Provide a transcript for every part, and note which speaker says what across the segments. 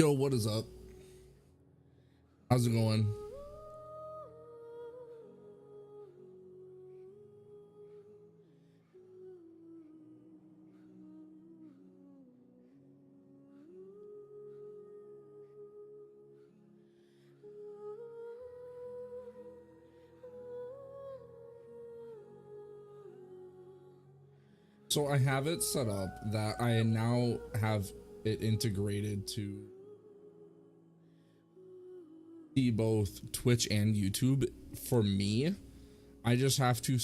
Speaker 1: Yo, what is up? How's it going? So I have it set up that I now have it integrated to see both Twitch and YouTube. For me, I just have to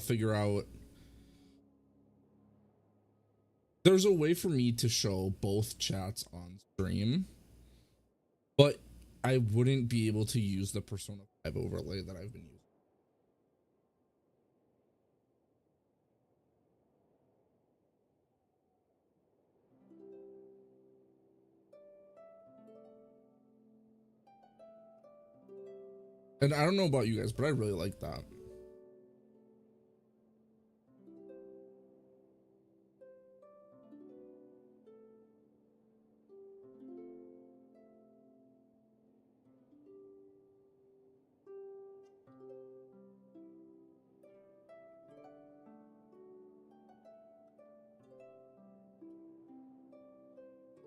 Speaker 1: figure out, there's a way for me to show both chats on stream, but I wouldn't be able to use the Persona 5 overlay that I've been using. And I don't know about you guys, but I really like that.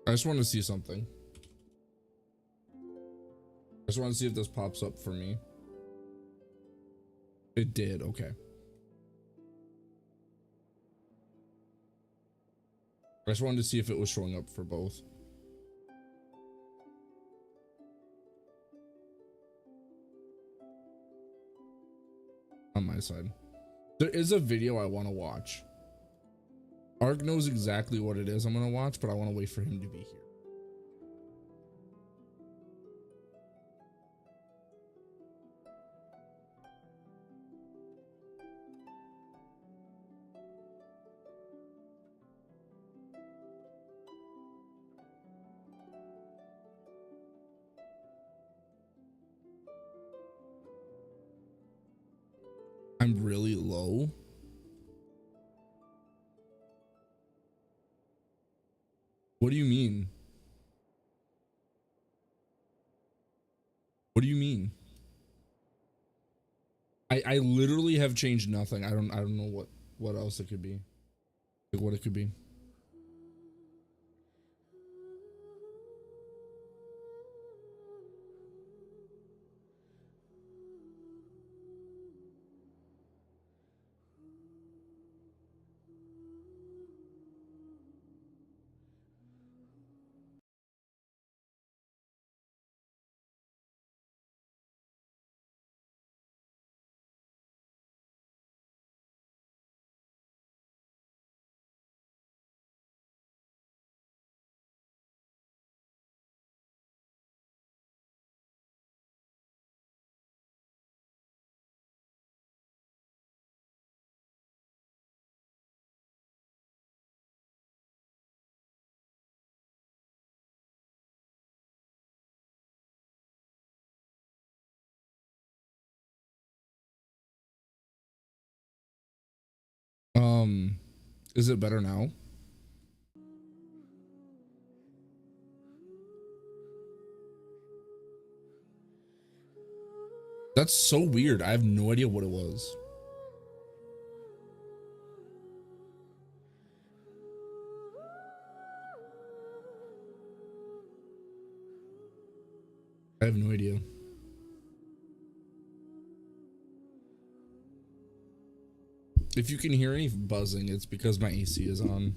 Speaker 1: I just want to see something. I just want to see if this pops up for me. It did, okay. I just wanted to see if it was showing up for both. On my side. There is a video I want to watch. Ark knows exactly what it is I'm going to watch, but I want to wait for him to be here. I'm really low. What do you mean? What do you mean? I literally have changed nothing. I don't know what else it could be. Like what it could be. Is it better now? That's so weird. I have no idea what it was. I have no idea. If you can hear any buzzing, it's because my AC is on.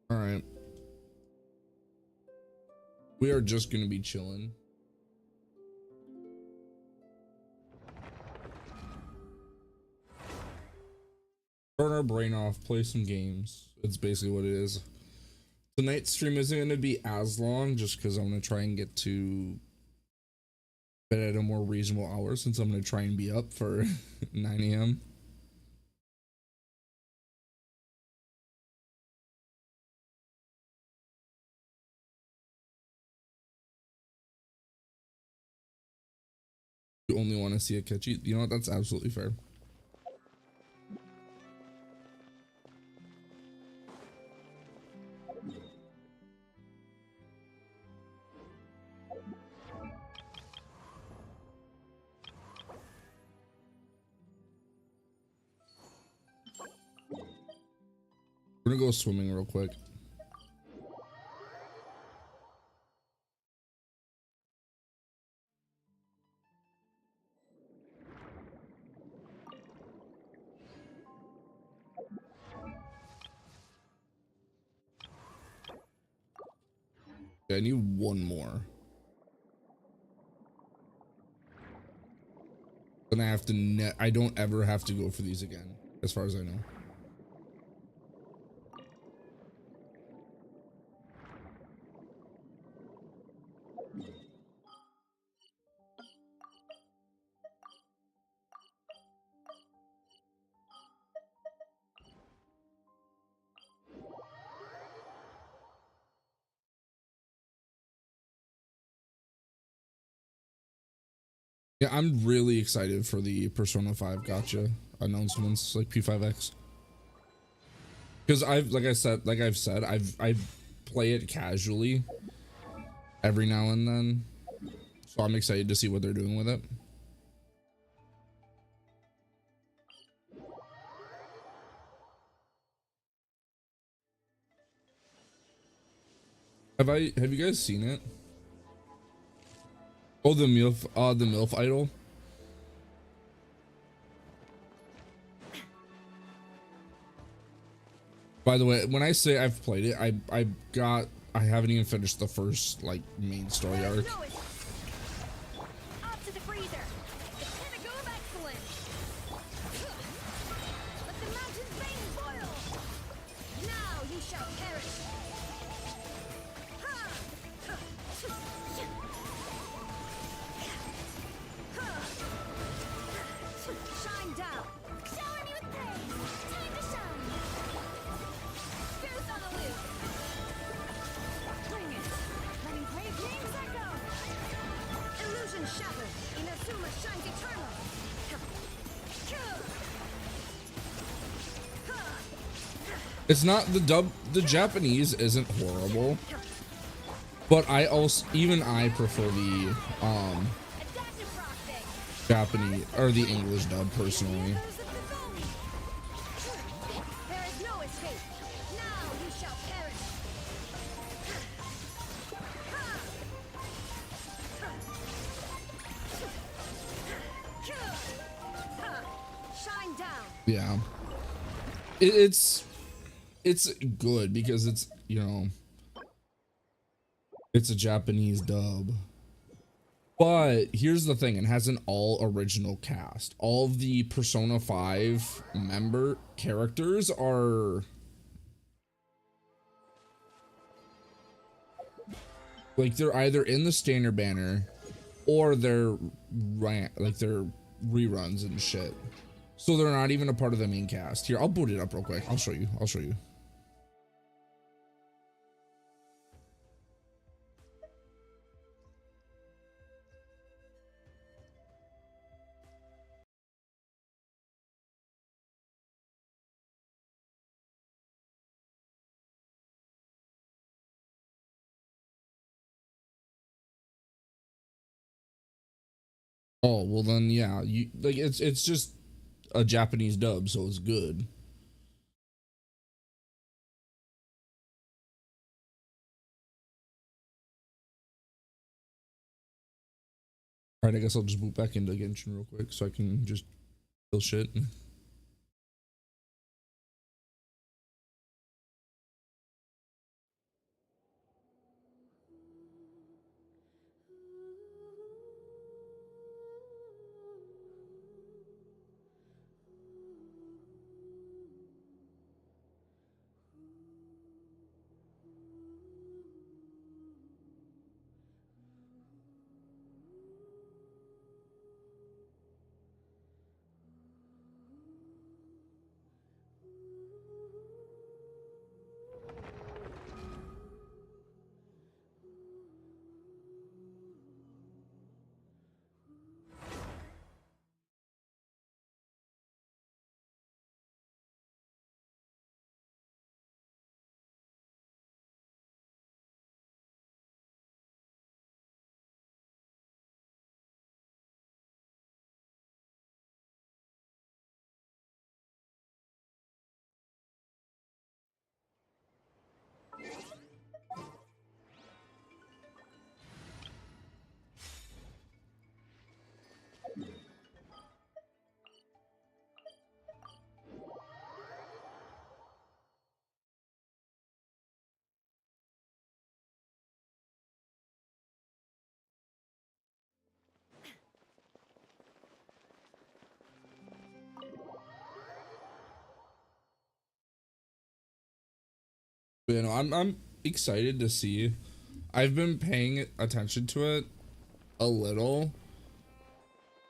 Speaker 1: All right. We are just going to be chilling. Burn our brain off, play some games. It's basically what it is. Tonight's stream isn't going to be as long just because I'm going to try and get to bed at a more reasonable hour since I'm gonna try and be up for 9 a.m. You only want to see a catchy. You know what? That's absolutely fair. We're gonna go swimming real quick. Yeah, I need one more. Then I have to I don't ever have to go for these again, as far as I know. Yeah, I'm really excited for the Persona 5 gotcha announcements, like P5X. Because I've said, I play it casually every now and then. So I'm excited to see what they're doing with it. Have you guys seen it? Oh, the MILF idol. By the way, when I say I've played it, I haven't even finished the first like main story arc.
Speaker 2: Up to the freezer. The pinnacle of excellence. Let the mountain's veins boil. Now you shall perish. Shine down. Shower me with praise. Time to shine. Goose on the loose. Bring it. Letting brave dreams echo. Illusion shattered. Inazuma shines eternal.
Speaker 1: It's not the Japanese isn't horrible, but even I prefer the Japanese or the English dub personally.
Speaker 2: There is no escape. Now you shall perish. Shine down.
Speaker 1: Yeah, it's good because it's, you know, it's a Japanese dub. But here's the thing, it has an all original cast. All of the Persona 5 member characters are like, they're either in the standard banner or they're they're reruns and shit. So they're not even a part of the main cast. Here, I'll boot it up real quick. I'll show you. Oh, well then, yeah, you like, it's just a Japanese dub, so it's good. All right, I guess I'll just boot back into Genshin real quick so I can just kill shit. But, you know, I'm excited to see. I've been paying attention to it a little,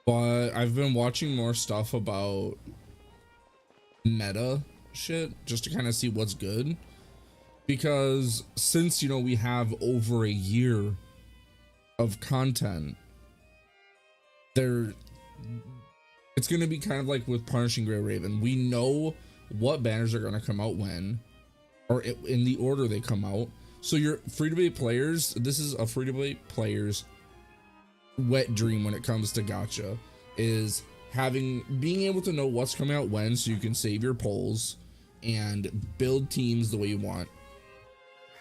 Speaker 1: but I've been watching more stuff about meta shit just to kind of see what's good. Because since, you know, we have over a year of content, there it's going to be kind of like with Punishing Grey Raven. We know what banners are going to come out when, or in the order they come out. So your free-to-play players, this is a free-to-play players wet dream when it comes to gacha, is being able to know what's coming out when, so you can save your polls and build teams the way you want.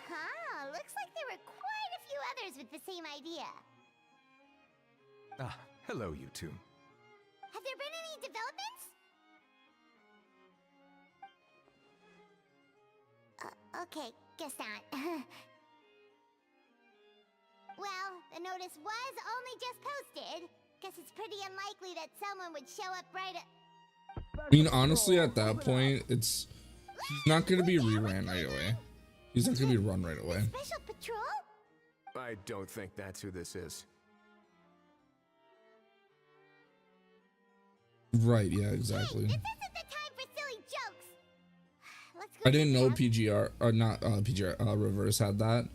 Speaker 3: Huh, looks like there were quite a few others with the same idea.
Speaker 4: Ah, hello, you two.
Speaker 3: Have there been any developments? Okay, guess not. Well, the notice was only just posted. Guess it's pretty unlikely that someone would show up right at...
Speaker 1: I mean, honestly, at that point, he's not going to be reran right away. He's not going to be run right away.
Speaker 3: Special patrol?
Speaker 4: I don't think that's who this is.
Speaker 1: Right, yeah, exactly.
Speaker 3: Hey, this isn't the time for silly jokes. Let's go.
Speaker 1: I didn't know PGR, or not PGR, Reverse had that.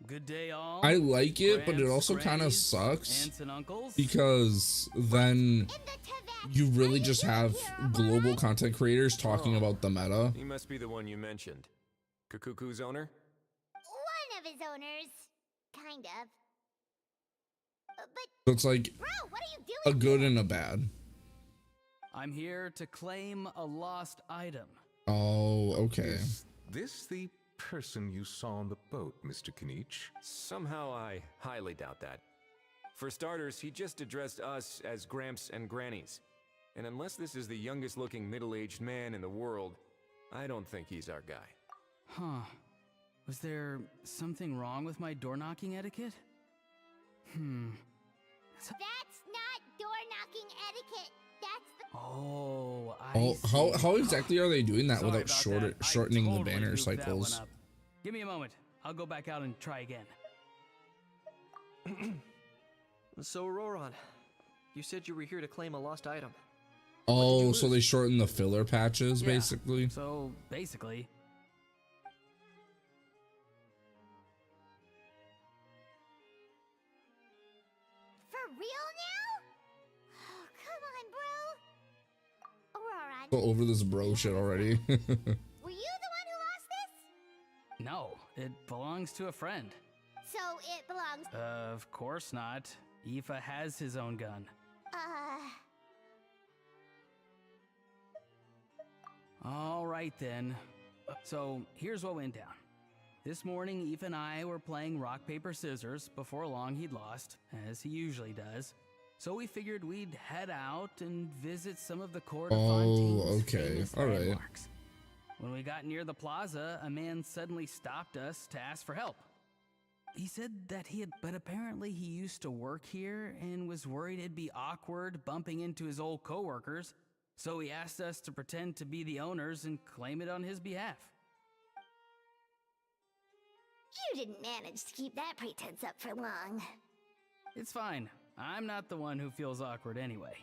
Speaker 5: Good day, all.
Speaker 1: I like it, but it also kind of sucks because then you really just have global content creators talking about the meta.
Speaker 4: He must be the one you mentioned. Kukuku's owner?
Speaker 3: One of his owners. Kind of. But,
Speaker 1: So it's like
Speaker 3: bro, what are you doing?
Speaker 1: a good and a bad.
Speaker 5: I'm here to claim a lost item.
Speaker 1: Oh, okay.
Speaker 6: Is this the person you saw on the boat, Mr. Kinich?
Speaker 4: Somehow I highly doubt that. For starters, he just addressed us as Gramps and Grannies. And unless this is the youngest looking middle-aged man in the world, I don't think he's our guy.
Speaker 5: Huh. Was there something wrong with my door-knocking etiquette?
Speaker 3: That's not door-knocking etiquette. That's the...
Speaker 5: Oh, I
Speaker 1: Oh,
Speaker 5: see.
Speaker 1: how exactly are they doing that
Speaker 5: Sorry
Speaker 1: without
Speaker 5: about that. I
Speaker 1: shortening the
Speaker 5: totally
Speaker 1: banner
Speaker 5: goofed that
Speaker 1: cycles?
Speaker 5: one up. Give me a moment. I'll go back out and try again.
Speaker 7: So, Roron, you said you were here to claim a lost item.
Speaker 1: Oh, so they shorten the filler patches,
Speaker 5: Yeah.
Speaker 1: basically.
Speaker 5: So, basically,
Speaker 3: For real now? Oh, come on, bro. Roran,
Speaker 1: Go over this bro shit already.
Speaker 3: were you the one who lost this?
Speaker 5: no, it belongs to a friend.
Speaker 3: So it belongs...
Speaker 5: Of course not. Aoife has his own gun. All right then. So here's what went down. This morning, Aoife and I were playing rock, paper, scissors. Before long, he'd lost, as he usually does. So we figured we'd head out and visit some of the Court of Fontaine's
Speaker 1: okay.
Speaker 5: famous
Speaker 1: All right.
Speaker 5: landmarks. When we got near the plaza, a man suddenly stopped us to ask for help. He said that but apparently he used to work here and was worried it'd be awkward bumping into his old coworkers, so he asked us to pretend to be the owners and claim it on his behalf.
Speaker 3: You didn't manage to keep that pretense up for long.
Speaker 5: It's fine. I'm not the one who feels awkward anyway.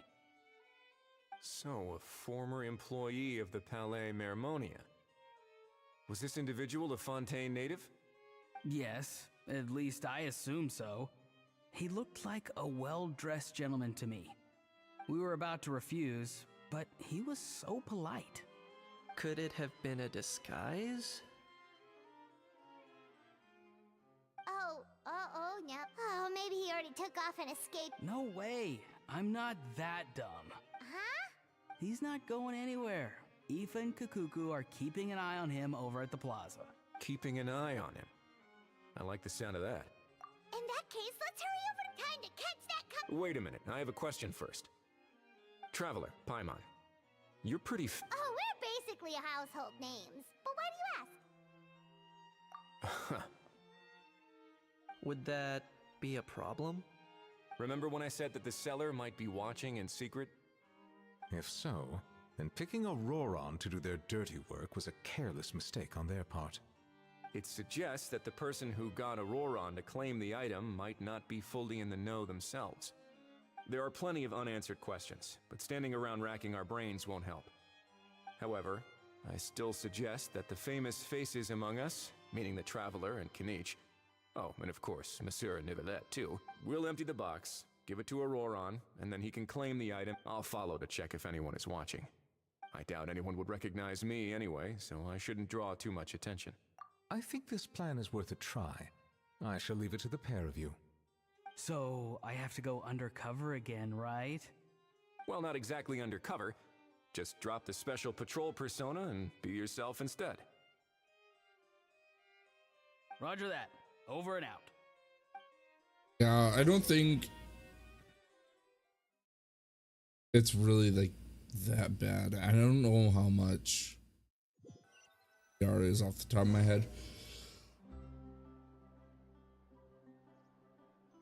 Speaker 4: So, a former employee of the Palais Mermonia. Was this individual a Fontaine native?
Speaker 5: Yes, at least I assume so. He looked like a well-dressed gentleman to me. We were about to refuse, but he was so polite.
Speaker 7: Could it have been a disguise?
Speaker 3: Oh, no. Oh, maybe he already took off and escaped.
Speaker 5: No way. I'm not that dumb.
Speaker 3: Huh?
Speaker 5: He's not going anywhere. Aoife and Kukuku are keeping an eye on him over at the plaza.
Speaker 4: Keeping an eye on him. I like the sound of that.
Speaker 3: In that case, let's hurry over to time to catch that
Speaker 4: Wait a minute, I have a question first. Traveler, Paimon. You're pretty
Speaker 3: Oh, we're basically household names. But why do you ask?
Speaker 7: Would that be a problem?
Speaker 4: Remember when I said that the seller might be watching in secret?
Speaker 6: If so, and picking Auroron to do their dirty work was a careless mistake on their part.
Speaker 4: It suggests that the person who got Auroron to claim the item might not be fully in the know themselves. There are plenty of unanswered questions, but standing around racking our brains won't help. However, I still suggest that the famous faces among us, meaning the Traveler and Kinich, oh, and of course, Monsieur Nivelette too, will empty the box, give it to Auroron, and then he can claim the item. I'll follow to check if anyone is watching. I doubt anyone would recognize me anyway, so I shouldn't draw too much attention.
Speaker 6: I think this plan is worth a try. I shall leave it to the pair of you.
Speaker 5: So I have to go undercover again, right?
Speaker 4: Well, not exactly undercover. Just drop the special patrol persona and be yourself instead.
Speaker 5: Roger that. Over and out.
Speaker 1: Yeah, I don't think it's really like that bad. I don't know how much Yara is off the top of my head.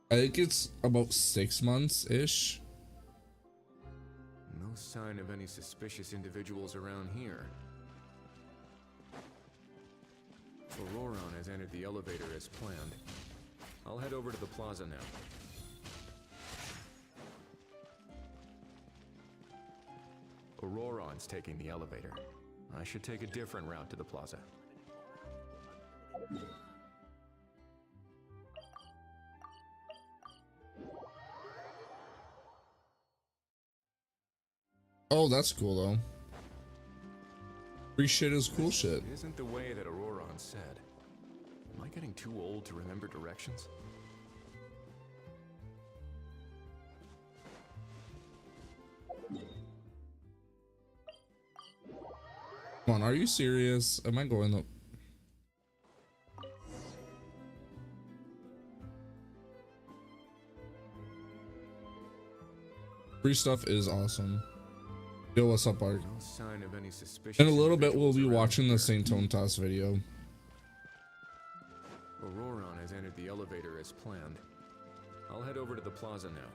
Speaker 1: I think it's about 6 months-ish.
Speaker 4: No sign of any suspicious individuals around here. Auroron has entered the elevator as planned. I'll head over to the plaza now. Auroron's taking the elevator. I should take a different route to the plaza.
Speaker 1: Oh, that's cool though. Free shit is cool shit.
Speaker 4: It isn't the way that Auroron said. Am I getting too old to remember directions?
Speaker 1: Come on, are you serious? Am I going up? Free stuff is awesome. Yo, what's up, Art?
Speaker 4: No sign of any suspicious.
Speaker 1: In a little bit, we'll be
Speaker 4: individuals
Speaker 1: watching the
Speaker 4: around
Speaker 1: Saint
Speaker 4: here.
Speaker 1: Tontas video.
Speaker 4: Auroron has entered the elevator as planned. I'll head over to the plaza now.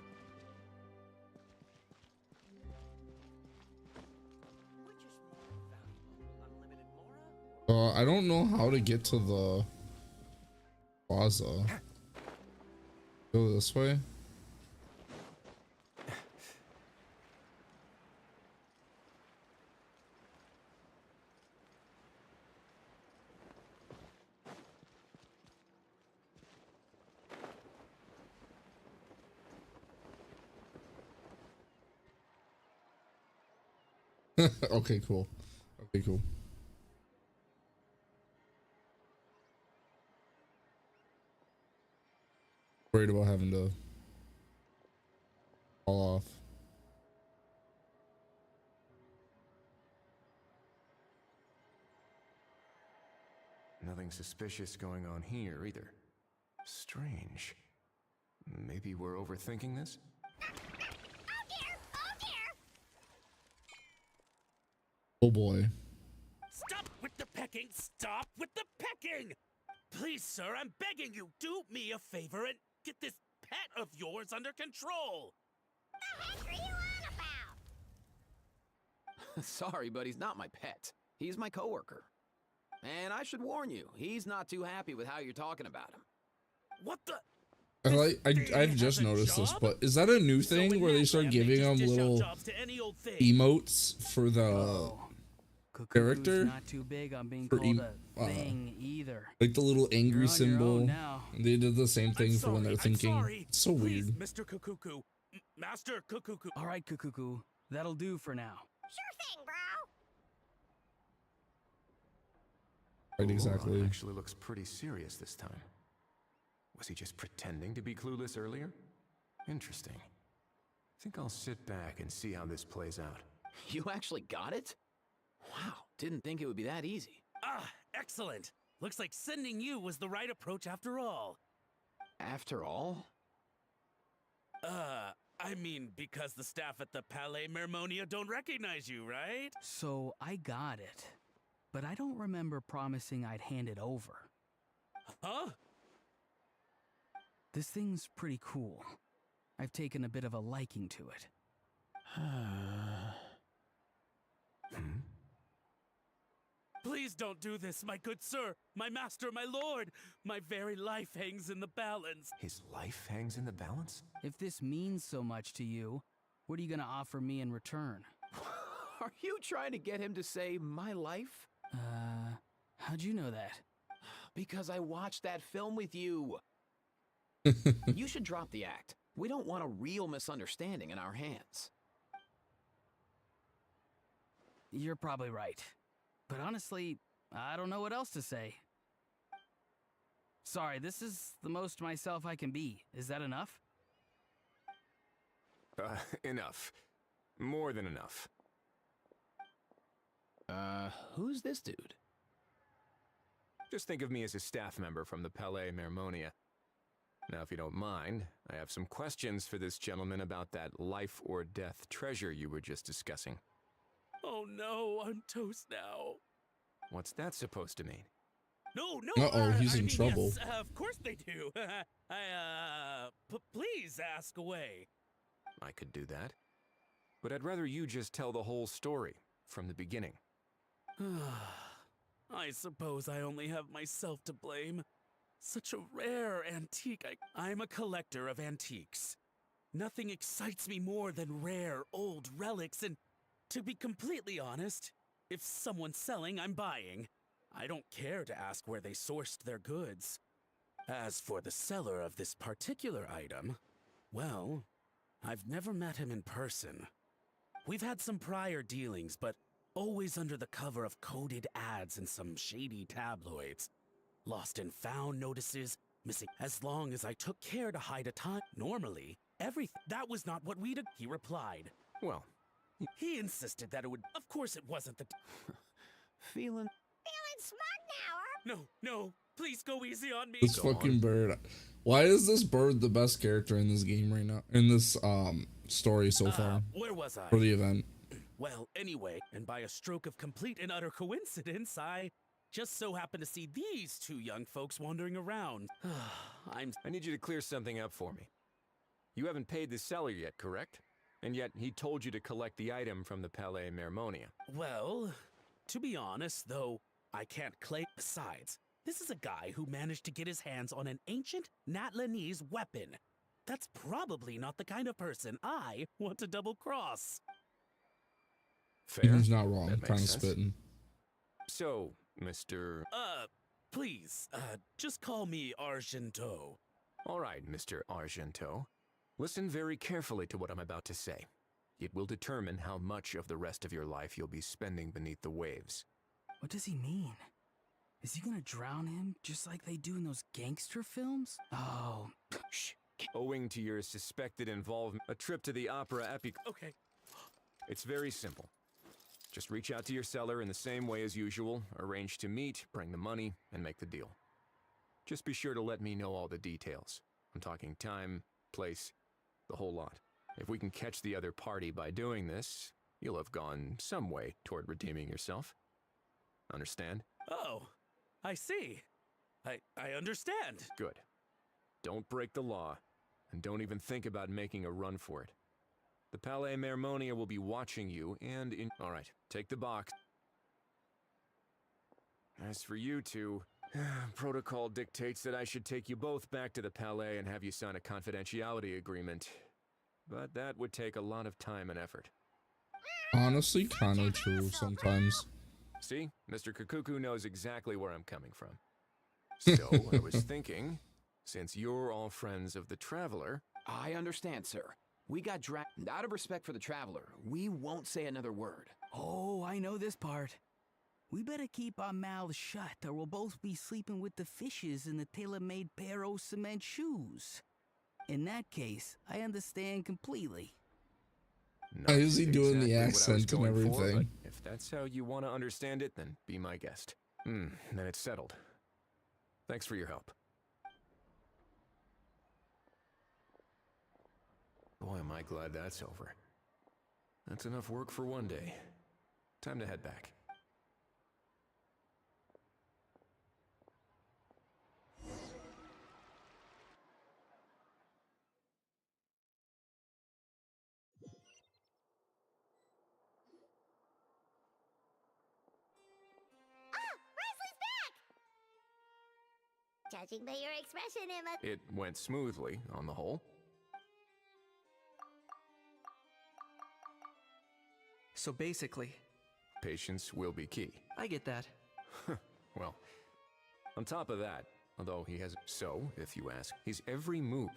Speaker 1: I don't know how to get to the plaza. Go this way. Okay, cool. Okay, cool. Worried about having to fall off.
Speaker 4: Nothing suspicious going on here either. Strange. Maybe we're overthinking this?
Speaker 3: Oh dear! Oh dear!
Speaker 1: Oh boy.
Speaker 8: Stop with the pecking! Stop with the pecking! Please, sir, I'm begging you, do me a favor and get this pet of yours under control!
Speaker 3: The heck are you on about?
Speaker 9: Sorry, but he's not my pet. He's my coworker. And I should warn you, he's not too happy with how you're talking about him.
Speaker 8: What the?
Speaker 1: I've just noticed this, but is that a new thing where they start giving them little emotes for the character?
Speaker 5: Not too big on being
Speaker 1: For
Speaker 5: called a thing either.
Speaker 1: like the little angry
Speaker 5: You're on your
Speaker 1: symbol?
Speaker 5: own now.
Speaker 1: They did the same thing for when they're
Speaker 8: I'm
Speaker 1: thinking.
Speaker 8: sorry.
Speaker 1: It's so
Speaker 8: Please,
Speaker 1: weird.
Speaker 8: Mr. Kukuku. Master Kukuku.
Speaker 5: All right, Kukuku. That'll do for now.
Speaker 3: Sure thing, bro.
Speaker 1: Right,
Speaker 4: Auroron
Speaker 1: exactly.
Speaker 4: actually looks pretty serious this time. Was he just pretending to be clueless earlier? Interesting. I think I'll sit back and see how this plays out.
Speaker 9: You actually got it? Wow, didn't think it would be that easy.
Speaker 8: Ah, excellent. Looks like sending you was the right approach after all.
Speaker 9: After all?
Speaker 8: I mean, because the staff at the Palais Mermonia don't recognize you, right?
Speaker 5: So I got it, but I don't remember promising I'd hand it over.
Speaker 8: Huh?
Speaker 5: This thing's pretty cool. I've taken a bit of a liking to it.
Speaker 8: Please don't do this, my good sir, my master, my lord. My very life hangs in the balance.
Speaker 4: His life hangs in the balance?
Speaker 5: If this means so much to you, what are you gonna offer me in return?
Speaker 9: Are you trying to get him to say my life?
Speaker 5: How'd you know that?
Speaker 9: Because I watched that film with you. You should drop the act. We don't want a real misunderstanding in our hands.
Speaker 5: You're probably right. But honestly, I don't know what else to say. Sorry, this is the most myself I can be. Is that enough?
Speaker 4: Enough. More than enough.
Speaker 9: Who's this dude?
Speaker 4: Just think of me as a staff member from the Palais Mermonia. Now, if you don't mind, I have some questions for this gentleman about that life or death treasure you were just discussing.
Speaker 8: Oh no, I'm toast now.
Speaker 4: What's that supposed to mean?
Speaker 8: No,
Speaker 1: Uh-oh, he's
Speaker 8: I
Speaker 1: in
Speaker 8: mean,
Speaker 1: trouble.
Speaker 8: Yes, of course they do. Please ask away.
Speaker 4: I could do that. But I'd rather you just tell the whole story from the beginning.
Speaker 8: I suppose I only have myself to blame. Such a rare antique. I'm a collector of antiques. Nothing excites me more than rare, old relics, and to be completely honest, if someone's selling, I'm buying. I don't care to ask where they sourced their goods. As for the seller of this particular item, well, I've never met him in person. We've had some prior dealings, but always under the cover of coded ads in some shady tabloids. Lost and found notices, missing. As long as I took care to hide a time, normally, everything. That was not what we'd. He replied.
Speaker 4: Well,
Speaker 8: He insisted that it would. Of course, it wasn't the.
Speaker 9: Feeling
Speaker 3: Feeling smart now,
Speaker 8: No, please go easy on me.
Speaker 1: This
Speaker 4: Go
Speaker 1: fucking
Speaker 4: on.
Speaker 1: bird. Why is this bird the best character in this game right now? In this story so far
Speaker 8: Where was I?
Speaker 1: for the event?
Speaker 8: Well, anyway, and by a stroke of complete and utter coincidence, I just so happened to see these two young folks wandering around.
Speaker 4: I need you to clear something up for me. You haven't paid the seller yet, correct? And yet he told you to collect the item from the Palais Mermonia.
Speaker 8: Well, to be honest, though, I can't claim. Besides, this is a guy who managed to get his hands on an ancient Natlanese weapon. That's probably not the kind of person I want to double-cross.
Speaker 4: Fair.
Speaker 1: He's not wrong.
Speaker 4: That makes
Speaker 1: Kind of
Speaker 4: sense.
Speaker 1: spitting.
Speaker 4: So, Mr.
Speaker 8: Please, just call me Argento.
Speaker 4: All right, Mr. Argento. Listen very carefully to what I'm about to say. It will determine how much of the rest of your life you'll be spending beneath the waves.
Speaker 5: What does he mean? Is he gonna drown him just like they do in those gangster films? Oh, shh.
Speaker 4: Owing to your suspected involvement, a trip to the opera epic.
Speaker 8: Okay.
Speaker 4: It's very simple. Just reach out to your seller in the same way as usual, arrange to meet, bring the money, and make the deal. Just be sure to let me know all the details. I'm talking time, place, the whole lot. If we can catch the other party by doing this, you'll have gone some way toward redeeming yourself. Understand?
Speaker 8: Oh, I see. I understand.
Speaker 4: Good. Don't break the law, and don't even think about making a run for it. The Palais Mermonia will be watching you, and in— All right, take the box. As for you two, protocol dictates that I should take you both back to the Palais and have you sign a confidentiality agreement. But that would take a lot of time and effort.
Speaker 1: Honestly, kind of true sometimes.
Speaker 4: See, Mr. Kakuku knows exactly where I'm coming from. So, I was thinking, since you're all friends of the Traveler—
Speaker 9: I understand, sir. We got dragged. Out of respect for the Traveler, we won't say another word.
Speaker 5: Oh, I know this part. We better keep our mouths shut or we'll both be sleeping with the fishes in the tailor-made pair of cement shoes. In that case, I understand completely.
Speaker 4: Not
Speaker 1: Why is he doing the
Speaker 4: exactly what I was
Speaker 1: accent and
Speaker 4: going for,
Speaker 1: everything?
Speaker 4: but if that's how you want to understand it, then be my guest. Then it's settled. Thanks for your help. Boy, am I glad that's over. That's enough work for one day. Time to head back.
Speaker 3: Judging by your expression, Emma.
Speaker 4: It went smoothly, on the whole.
Speaker 7: So basically,
Speaker 4: Patience will be key.
Speaker 7: I get that.
Speaker 4: Well, on top of that, although he has so, if you ask, he's every move.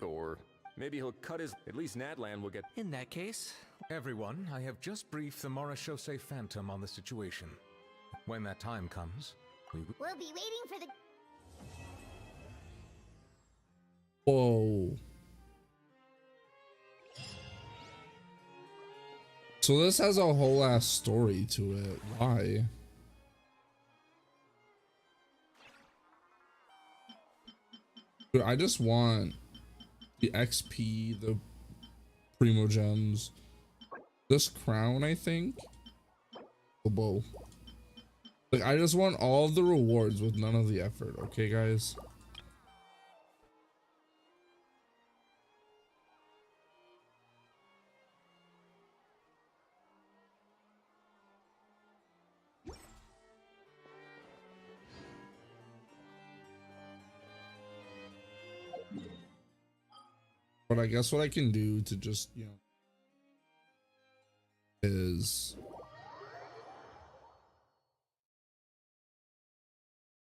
Speaker 4: Or maybe he'll cut his. At least Natlan will get.
Speaker 7: In that case,
Speaker 6: Everyone, I have just briefed the Morishose Phantom on the situation. When that time comes, we will...
Speaker 3: We'll be waiting for the...
Speaker 1: Whoa. So this has a whole ass story to it. Why? Dude, I just want the XP, the Primo Gems, this crown, I think. The bow. Like, I just want all the rewards with none of the effort, okay, guys? But I guess what I can do to just, you know, is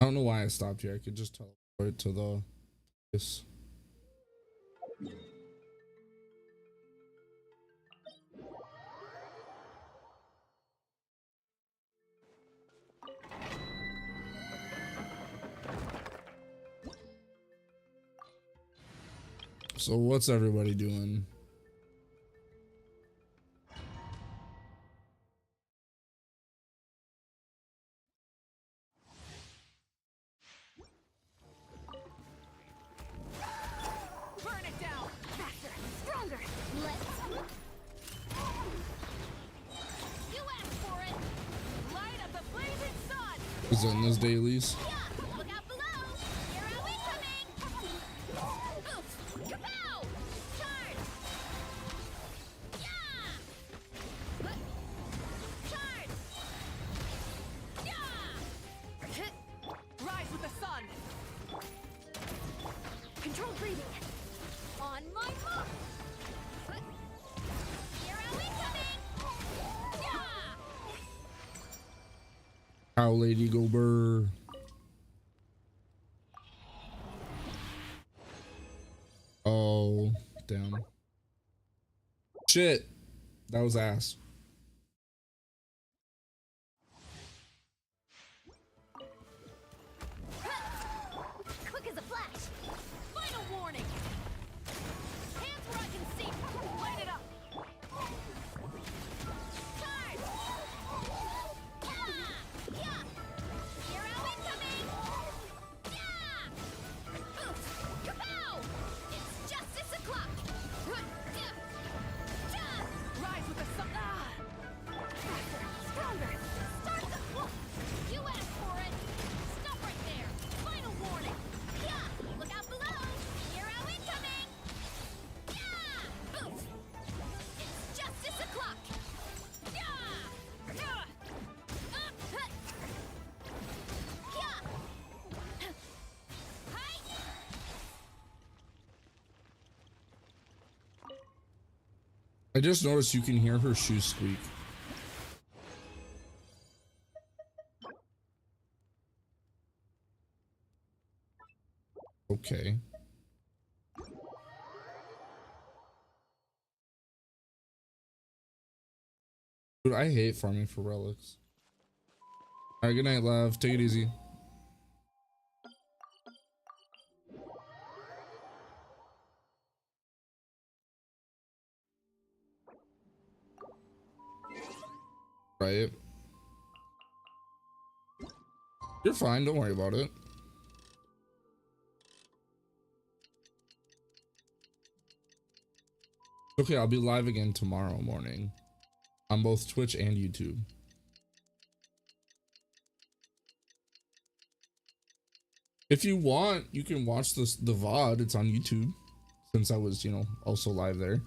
Speaker 1: I don't know why I stopped here. I could just teleport to the this. So what's everybody doing?
Speaker 2: Burn it down! Faster! Stronger! Let's... You asked for it! Light of the blazing sun!
Speaker 1: Is it in this dailies?
Speaker 3: Yeah! Look out below! Here are we coming! Oof! Kapow! Charge! Yeah! Charge! Yeah!
Speaker 2: Rise with the sun! Control breathing! On my mark!
Speaker 3: Here are we coming!
Speaker 2: Yeah!
Speaker 1: How Lady Go Burr. Oh, damn. Shit. That was ass.
Speaker 3: Quick as a flash!
Speaker 2: Final warning! Hands where I can see! Light it up!
Speaker 3: Charge! Yeah! Yeah! Here are we coming! Yeah! Oof! Kapow! It's justice o'clock!
Speaker 2: Rise with the sun! Ah!
Speaker 3: Faster! Stronger! Start the...
Speaker 2: You asked for it! Stop right there! Final warning!
Speaker 3: Yeah! Look out below! Here are we coming! Yeah! Oof! It's justice o'clock!
Speaker 2: Yeah!
Speaker 3: Yeah! Hi!
Speaker 1: I just noticed you can hear her shoes squeak. Okay. Dude, I hate farming for relics. Alright, good night, love. Take it easy. Right. You're fine, don't worry about it. Okay, I'll be live again tomorrow morning on both Twitch and YouTube. If you want, you can watch the VOD. It's on YouTube since I was, you know, also live there.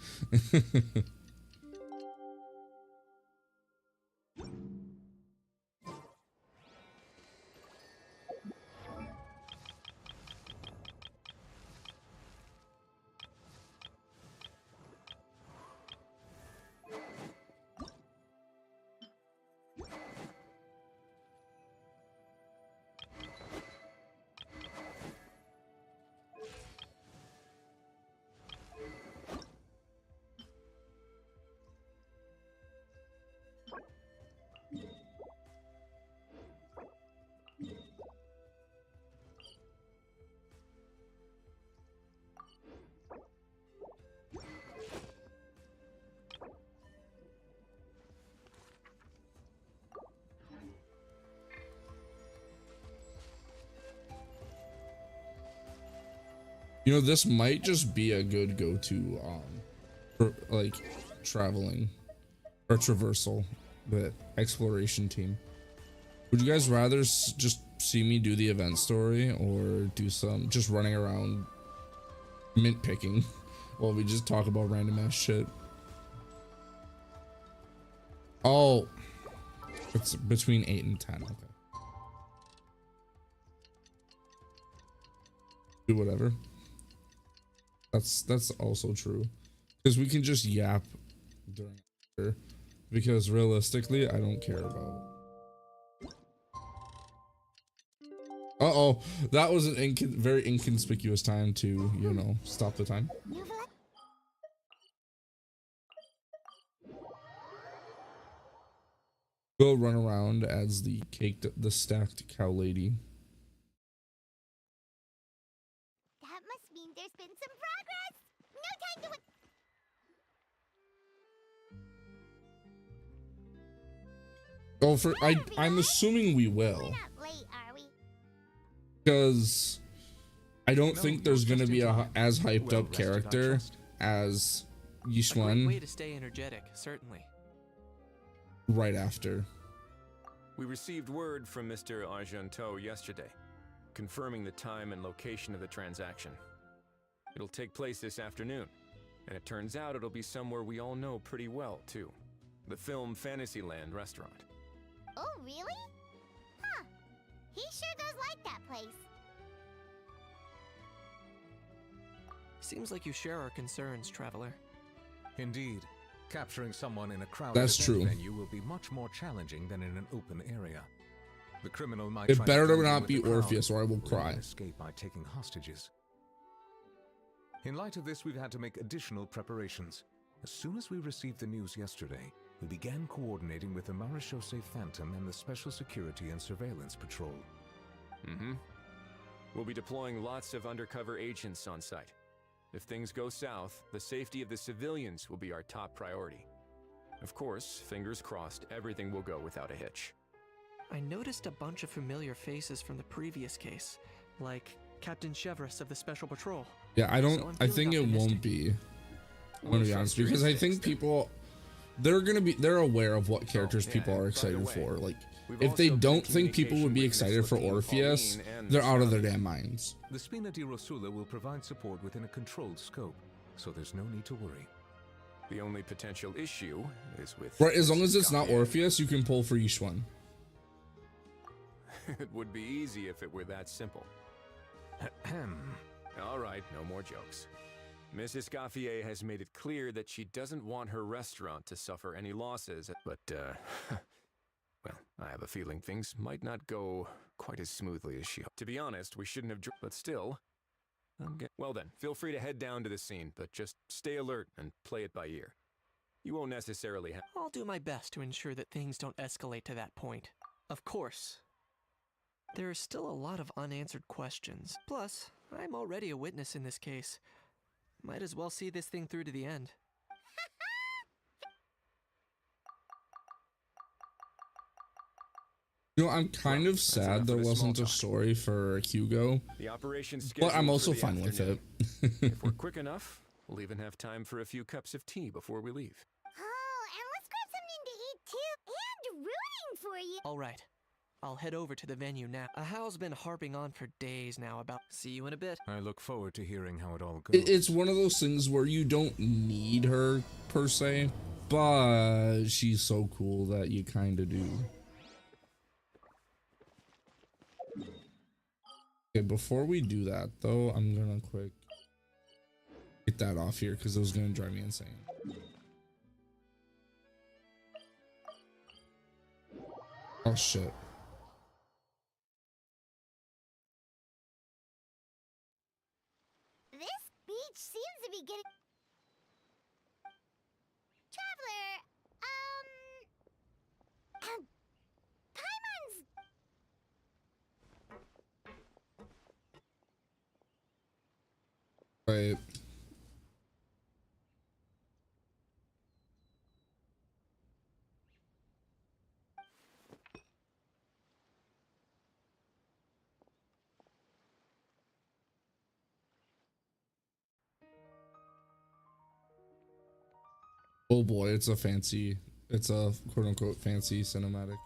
Speaker 1: You know, this might just be a good go-to for like traveling or traversal, the exploration team. Would you guys rather just see me do the event story or do some just running around mint picking while we just talk about random ass shit? Oh, it's between 8 and 10. Okay. Do whatever. That's also true, because we can just yap during, because realistically I don't care about. Uh-oh, that was an very inconspicuous time to, you know, stop the time. Go run around as the stacked cow lady.
Speaker 3: That must mean there's been some progress. No time to wait.
Speaker 1: Oh, I'm assuming we will,
Speaker 3: We're not late, are we?
Speaker 1: because I don't
Speaker 6: No,
Speaker 1: think there's
Speaker 6: you're
Speaker 1: gonna
Speaker 6: just
Speaker 1: be
Speaker 6: in
Speaker 1: a
Speaker 6: time.
Speaker 1: as hyped
Speaker 6: Well
Speaker 1: up
Speaker 6: rested, I
Speaker 1: character
Speaker 6: trust.
Speaker 1: as
Speaker 7: A great way
Speaker 1: Yishuan
Speaker 7: to stay energetic, certainly.
Speaker 1: right after.
Speaker 4: We received word from Mr. Argento yesterday, confirming the time and location of the transaction. It'll take place this afternoon, and it turns out it'll be somewhere we all know pretty well, too. The Film Fantasyland restaurant.
Speaker 3: Oh, really? Huh. He sure does like that place.
Speaker 7: Seems like you share our concerns, Traveler.
Speaker 6: Indeed, capturing someone in a crowded
Speaker 1: That's
Speaker 6: event
Speaker 1: true.
Speaker 6: venue will be much more challenging than in an open area. The criminal might
Speaker 1: It
Speaker 6: try
Speaker 1: better to
Speaker 6: blend in
Speaker 1: not
Speaker 6: with
Speaker 1: be
Speaker 6: the crowd,
Speaker 1: Orpheus or I will
Speaker 6: or even
Speaker 1: cry.
Speaker 6: escape by taking hostages. In light of this, we've had to make additional preparations. As soon as we received the news yesterday, we began coordinating with the Marechaussee Phantom and the Special Security and Surveillance Patrol.
Speaker 4: Mm-hmm. We'll be deploying lots of undercover agents on site. If things go south, the safety of the civilians will be our top priority. Of course, fingers crossed, everything will go without a hitch.
Speaker 7: I noticed a bunch of familiar faces from the previous case, like Captain Chevrolet of the Special Patrol.
Speaker 1: Yeah, I
Speaker 7: So I'm
Speaker 1: think
Speaker 7: feeling
Speaker 1: it won't
Speaker 7: optimistic.
Speaker 1: be. I'm
Speaker 4: We'll
Speaker 1: gonna be
Speaker 4: trust
Speaker 1: honest,
Speaker 4: your
Speaker 1: because I
Speaker 4: instincts,
Speaker 1: think
Speaker 4: then.
Speaker 1: people they're aware of what characters
Speaker 4: yeah,
Speaker 1: people
Speaker 4: and
Speaker 1: are
Speaker 4: by the
Speaker 1: excited
Speaker 4: way,
Speaker 1: for. Like,
Speaker 4: we've
Speaker 1: if they
Speaker 4: also been
Speaker 1: don't
Speaker 4: in
Speaker 1: think people would be
Speaker 4: communication
Speaker 1: excited
Speaker 4: with
Speaker 1: for
Speaker 4: Miss Lupine,
Speaker 1: Orpheus,
Speaker 4: Pauline, and
Speaker 1: they're out of their
Speaker 4: Sally.
Speaker 1: damn minds.
Speaker 6: The Spina di Rosula will provide support within a controlled scope, so there's no need to worry.
Speaker 4: The only potential issue is with...
Speaker 1: Right, as long as
Speaker 4: Mrs.
Speaker 1: it's not
Speaker 4: Gautier.
Speaker 1: Orpheus, you can pull for Yishuan.
Speaker 4: It would be easy if it were that simple. All right, no more jokes. Mrs. Gautier has made it clear that she doesn't want her restaurant to suffer any losses, but, well, I have a feeling things might not go quite as smoothly as she hoped. To be honest, we shouldn't have, but still, well then, feel free to head down to the scene, but just stay alert and play it by ear. You won't necessarily have...
Speaker 7: I'll do my best to ensure that things don't escalate to that point. Of course. There are still a lot of unanswered questions. Plus, I'm already a witness in this case. Might as well see this thing through to the end.
Speaker 1: You know, I'm kind of
Speaker 4: that's enough
Speaker 1: sad
Speaker 4: of
Speaker 1: there
Speaker 4: the small
Speaker 1: wasn't a
Speaker 4: talk.
Speaker 1: story for Hugo,
Speaker 4: The operation's
Speaker 1: but I'm
Speaker 4: scheduled
Speaker 1: also
Speaker 4: for the
Speaker 1: fine with
Speaker 4: afternoon.
Speaker 1: it.
Speaker 4: If we're quick enough, we'll even have time for a few cups of tea before we leave.
Speaker 3: Oh, and let's grab something to eat too. And rooting for you.
Speaker 7: All right. I'll head over to the venue now. Ahal's been harping on for days now about... See you in a bit.
Speaker 6: I look forward to hearing how it all goes.
Speaker 1: It's one of those things where you don't need her per se, but she's so cool that you kind of do. Okay, before we do that though, I'm gonna quick get that off here because it was gonna drive me insane. Oh shit.
Speaker 3: This beach seems to be getting... Traveler, Paimon's...
Speaker 1: Right. Oh boy, it's a quote unquote fancy cinematic.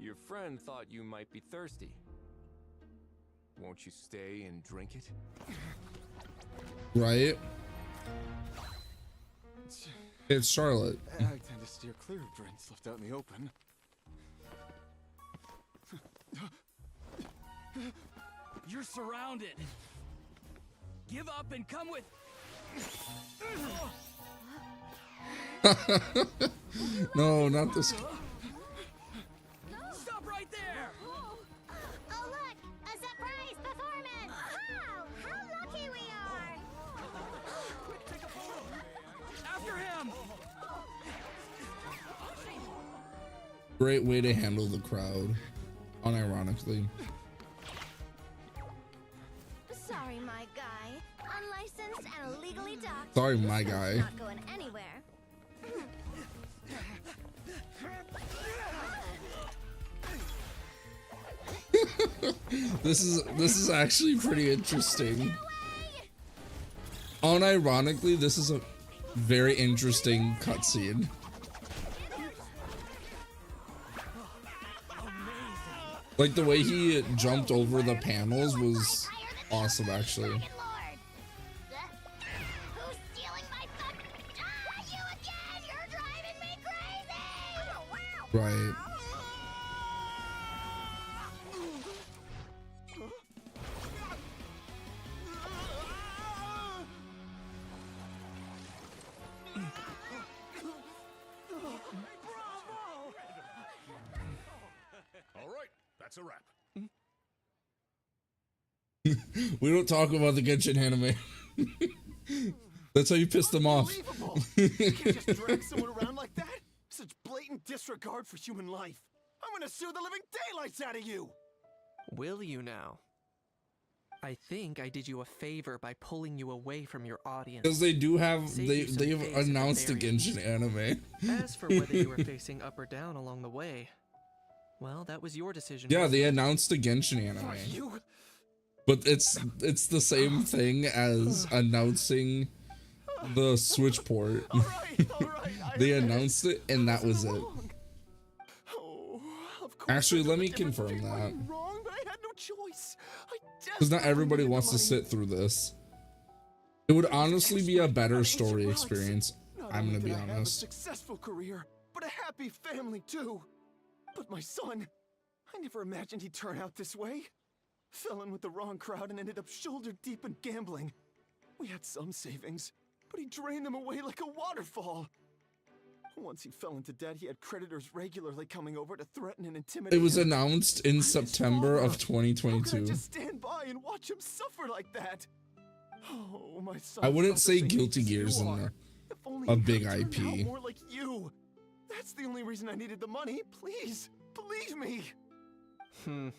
Speaker 4: Your friend thought you might be thirsty. Won't you stay and drink it?
Speaker 1: Right? It's Charlotte.
Speaker 10: I tend to steer clear of drinks left out in the open.
Speaker 5: You're surrounded. Give up and come with.
Speaker 1: No, not this.
Speaker 5: Stop right there!
Speaker 3: Oh, look! A surprise performance! Wow! How lucky we are!
Speaker 5: After him!
Speaker 1: Great way to handle the crowd, unironically.
Speaker 2: Sorry, my guy. Unlicensed and illegally docked.
Speaker 1: Sorry, my
Speaker 2: This
Speaker 1: guy.
Speaker 2: stuff's not going anywhere.
Speaker 1: This is actually pretty interesting. Unironically, this is a very interesting cutscene. Like the way he jumped over the panels was awesome, actually.
Speaker 3: Lord! Who's stealing my fuck? Ah, you again! You're driving me crazy! Oh, wow!
Speaker 1: Right.
Speaker 10: All right, that's a wrap.
Speaker 1: We don't talk about the Genshin anime. That's how you piss them off.
Speaker 10: Unbelievable! You can't just drag someone around like that? Such blatant disregard for human life. I'm gonna sue the living daylights out of you!
Speaker 7: Will you now? I think I did you a favor by pulling you away from your audience.
Speaker 1: Because they do have
Speaker 7: Save you some
Speaker 1: they've
Speaker 7: face at the
Speaker 1: announced the
Speaker 7: very
Speaker 1: Genshin anime.
Speaker 7: As for whether you were facing up or down along the way, well, that was your decision.
Speaker 1: Yeah,
Speaker 7: wasn't
Speaker 1: they
Speaker 7: it?
Speaker 1: announced the Genshin anime.
Speaker 10: Are you?
Speaker 1: But it's the same thing as announcing the Switch port.
Speaker 10: All right,
Speaker 1: They announced it and that was it.
Speaker 10: wrong. Oh, of course
Speaker 1: Actually,
Speaker 10: I
Speaker 1: let me
Speaker 10: did everything
Speaker 1: confirm that.
Speaker 10: Wrong, but I had no choice.
Speaker 1: Because not everybody wants to sit through this. It would honestly be a better story experience. I'm gonna be
Speaker 10: I have a
Speaker 1: honest.
Speaker 10: successful career, but a happy family too. But my son, I never imagined he'd turn out this way. Fell in with the wrong crowd and ended up shoulder deep in gambling. We had some savings, but he drained them away like a waterfall. Once he fell into debt, he had creditors regularly coming over to threaten and intimidate
Speaker 1: It was
Speaker 10: him.
Speaker 1: announced in
Speaker 10: I'm his
Speaker 1: September
Speaker 10: father.
Speaker 1: of
Speaker 10: How could I
Speaker 1: 2022.
Speaker 10: just stand by and watch him suffer like that? Oh, my son.
Speaker 1: I wouldn't say Guilty Gear's a big IP.
Speaker 10: More like you. That's the only reason I needed the money. Please, believe me.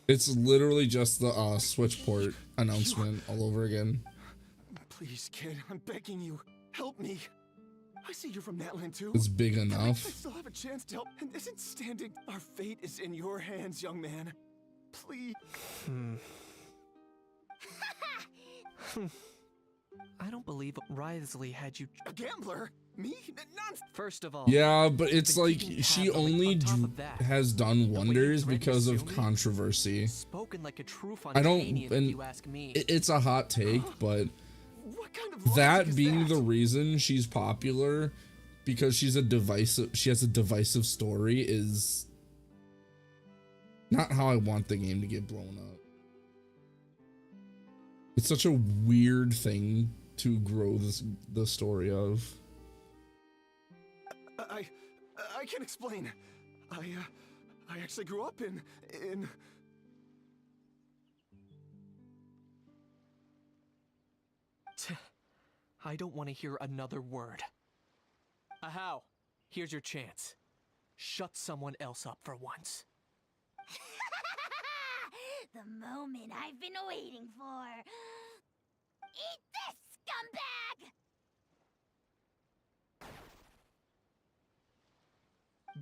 Speaker 1: It's literally just the Switch port announcement all over again.
Speaker 10: Please, kid, I'm begging you, help me. I see you're from Natland too.
Speaker 1: It's big
Speaker 10: I
Speaker 1: enough.
Speaker 10: still have a chance to help, and isn't standing. Our fate is in your hands, young man. Please.
Speaker 7: I don't believe Wriothesley had you.
Speaker 10: A gambler? Me? Nonsense.
Speaker 7: First of all,
Speaker 1: Yeah, but it's
Speaker 7: been
Speaker 1: like
Speaker 7: keeping you
Speaker 1: she
Speaker 7: tabs on, like,
Speaker 1: only
Speaker 7: on top of that,
Speaker 1: has done
Speaker 7: the way you
Speaker 1: wonders
Speaker 7: threatened to
Speaker 1: because of
Speaker 7: sue me?
Speaker 1: controversy.
Speaker 7: spoken like a true
Speaker 1: I don't,
Speaker 7: Fontanian, if
Speaker 1: and
Speaker 7: you ask me.
Speaker 1: it's a hot take, but
Speaker 10: What kind of logic
Speaker 1: that
Speaker 10: is
Speaker 1: being
Speaker 10: that?
Speaker 1: the reason she's popular because she has a divisive story is not how I want the game to get blown up. It's such a weird thing to grow the story of.
Speaker 10: I can explain. I actually grew up in.
Speaker 7: I don't want to hear another word. Ahow, here's your chance. Shut someone else up for once.
Speaker 3: The moment I've been waiting for. Eat this, scumbag!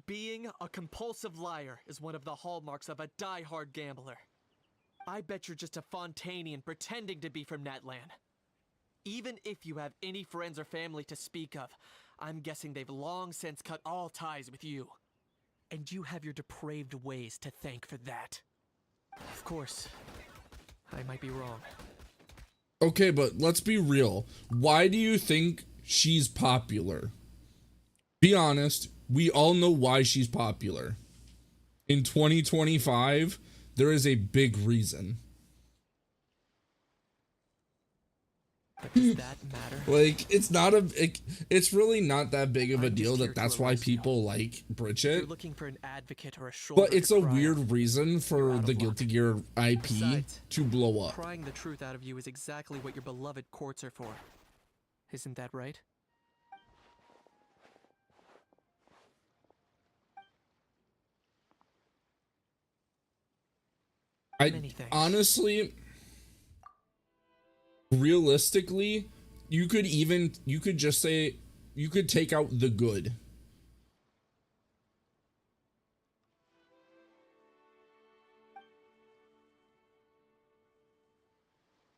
Speaker 7: Being a compulsive liar is one of the hallmarks of a die-hard gambler. I bet you're just a Fontanian pretending to be from Natlan. Even if you have any friends or family to speak of, I'm guessing they've long since cut all ties with you. And you have your depraved ways to thank for that. Of course, I might be wrong.
Speaker 1: Okay, but let's be real. Why do you think she's popular? Be honest, we all know why she's popular. In 2025, there is a big reason.
Speaker 7: But does that matter?
Speaker 1: Like, it's really not that big of a deal that's why people like Bridget.
Speaker 7: You're looking for an advocate or a shoulder
Speaker 1: But it's
Speaker 7: to
Speaker 1: a
Speaker 7: cry
Speaker 1: weird
Speaker 7: on.
Speaker 1: reason for the Guilty Gear IP
Speaker 7: Besides,
Speaker 1: to blow up.
Speaker 7: Prying the truth out of you is exactly what your beloved courts are for. Isn't that right? Many thanks.
Speaker 1: Honestly, realistically, you could just say, you could take out the good.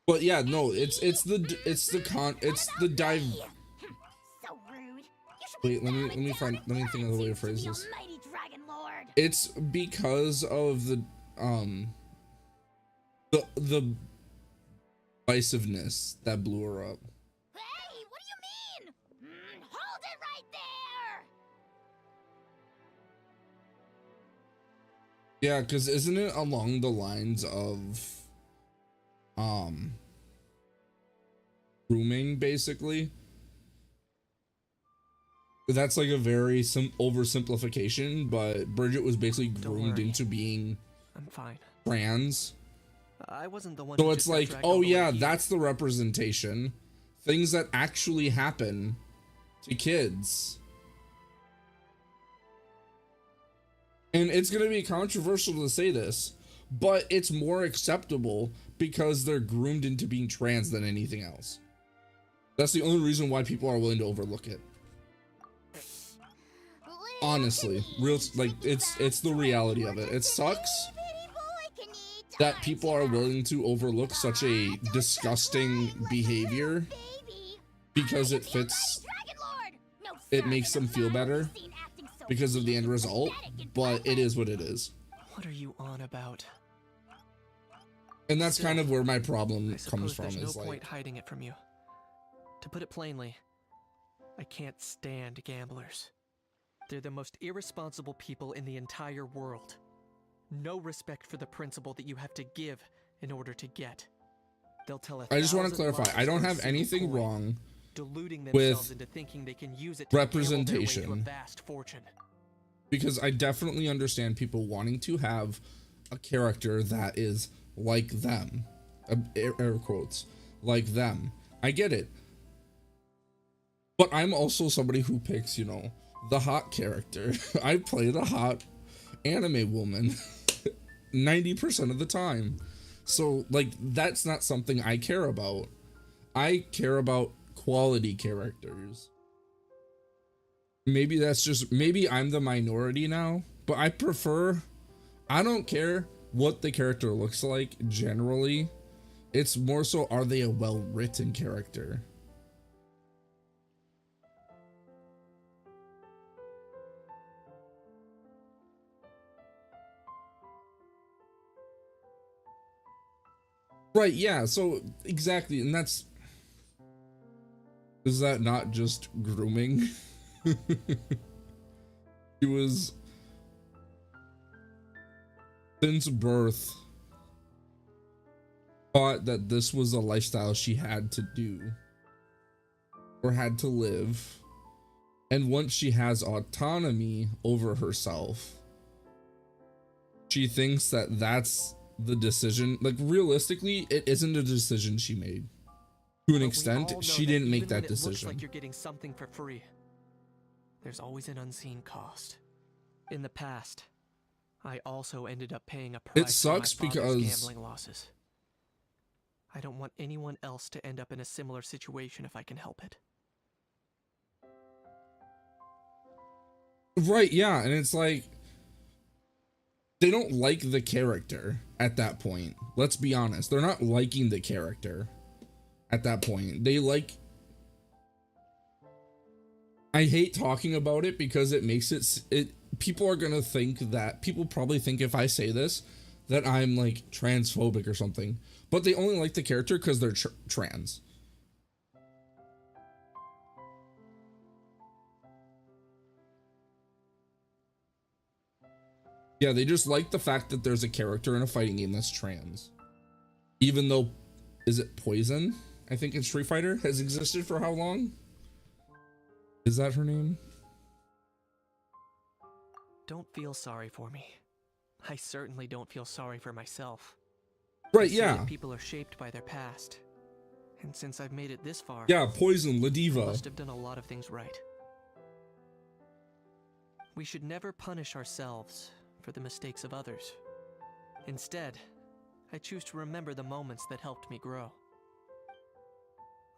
Speaker 1: But yeah, no, it's the dive.
Speaker 3: So rude.
Speaker 1: Wait, let me think of the way to phrase this. It's because of the divisiveness that blew her up.
Speaker 3: Hey, what do you mean? Hold it right there!
Speaker 1: Yeah, because isn't it along the lines of grooming, basically? That's like a very oversimplification, but Bridget was basically groomed into being
Speaker 7: I'm fine.
Speaker 1: trans.
Speaker 7: I wasn't the one.
Speaker 1: So
Speaker 7: who
Speaker 1: it's
Speaker 7: just got
Speaker 1: like,
Speaker 7: dragged
Speaker 1: oh
Speaker 7: all the way
Speaker 1: yeah,
Speaker 7: here.
Speaker 1: that's the representation. Things that actually happen to kids. And it's going to be controversial to say this, but it's more acceptable because they're groomed into being trans than anything else. That's the only reason why people are willing to overlook it. Honestly, it's the reality of it. It sucks that people are willing to overlook such a disgusting behavior because it fits, it makes them feel better because of the end result, but it is what it is.
Speaker 7: What are you on about?
Speaker 1: And that's kind of where my problem
Speaker 7: I
Speaker 1: comes
Speaker 7: suppose
Speaker 1: from,
Speaker 7: there's
Speaker 1: is
Speaker 7: no
Speaker 1: like,
Speaker 7: point hiding it from you. To put it plainly, I can't stand gamblers. They're the most irresponsible people in the entire world. No respect for the principle that you have to give in order to get. They'll tell
Speaker 1: I just want to clarify, I don't have anything wrong
Speaker 7: deluding themselves
Speaker 1: with
Speaker 7: into thinking they can use it to gamble their way to a
Speaker 1: representation,
Speaker 7: vast fortune.
Speaker 1: because I definitely understand people wanting to have a character that is like them, air quotes, like them. I get it, but I'm also somebody who picks, you know, the hot character. I play the hot anime woman 90% of the time. So like, that's not something I care about. I care about quality characters. Maybe that's just, maybe I'm the minority now, but I don't care what the character looks like generally. It's more so, are they a well-written character? Right, yeah, so exactly, and that's, is that not just grooming? She was, since birth, thought that this was a lifestyle she had to do, or had to live, and once she has autonomy over herself, she thinks that that's the decision. Like, realistically, it isn't a decision she made. To an extent, she didn't make that decision. It looks
Speaker 7: like you're getting something for free. There's always an unseen cost. In the past, I also ended up paying a price
Speaker 1: It sucks
Speaker 7: for my father's
Speaker 1: because
Speaker 7: gambling losses. I don't want anyone else to end up in a similar situation if I can help it.
Speaker 1: Right, yeah, and it's like they don't like the character at that point. Let's be honest. They're not liking the character at that point. They like, I hate talking about it because it makes it people are going to think that, people probably think if I say this that I'm like transphobic or something, but they only like the character because they're trans. Yeah, they just like the fact that there's a character in a fighting game that's trans. Even though, is it Poison? I think in Street Fighter has existed for how long? Is that her name?
Speaker 7: Don't feel sorry for me. I certainly don't feel sorry for myself.
Speaker 1: Right,
Speaker 7: They say
Speaker 1: yeah.
Speaker 7: that people are shaped by their past. And since I've made it this far,
Speaker 1: Yeah, Poison, La
Speaker 7: I
Speaker 1: Diva.
Speaker 7: must have done a lot of things right. We should never punish ourselves for the mistakes of others. Instead, I choose to remember the moments that helped me grow.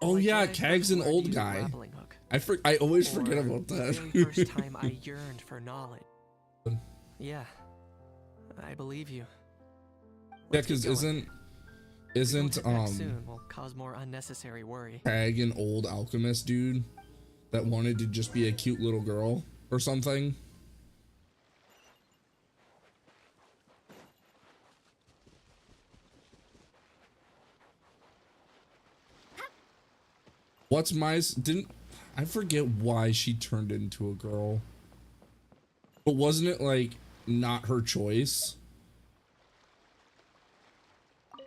Speaker 1: Oh
Speaker 7: Like
Speaker 1: yeah,
Speaker 7: when I
Speaker 1: Kag's
Speaker 7: first
Speaker 1: an
Speaker 7: learned to
Speaker 1: old
Speaker 7: use a
Speaker 1: guy.
Speaker 7: grappling hook.
Speaker 1: I always forget
Speaker 7: Or
Speaker 1: about
Speaker 7: the
Speaker 1: that.
Speaker 7: very first time I yearned for knowledge. Yeah, I believe you.
Speaker 1: Yeah,
Speaker 7: Let's
Speaker 1: because
Speaker 7: get going.
Speaker 1: isn't
Speaker 7: If we don't head back
Speaker 1: isn't
Speaker 7: soon will cause more unnecessary worry.
Speaker 1: Kag an old alchemist dude that wanted to just be a cute little girl or something? What's my didn't I forget why she turned into a girl? But wasn't it like not her choice?
Speaker 3: Yay!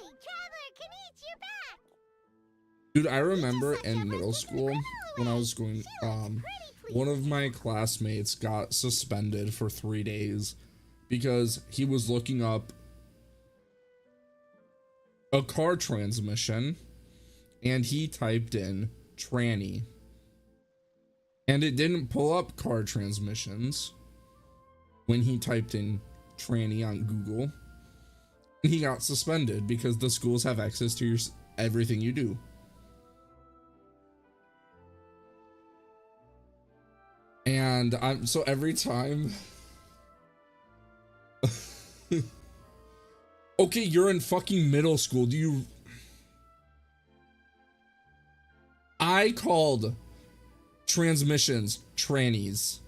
Speaker 3: Traveler Kanich, you're back!
Speaker 1: Dude, I remember in middle school when I was going, one of my classmates got suspended for 3 days because he was looking up a car transmission and he typed in tranny and it didn't pull up car transmissions when he typed in tranny on Google. And he got suspended because the schools have access to everything you do. And so every time okay, you're in fucking middle school. I called transmissions trannies.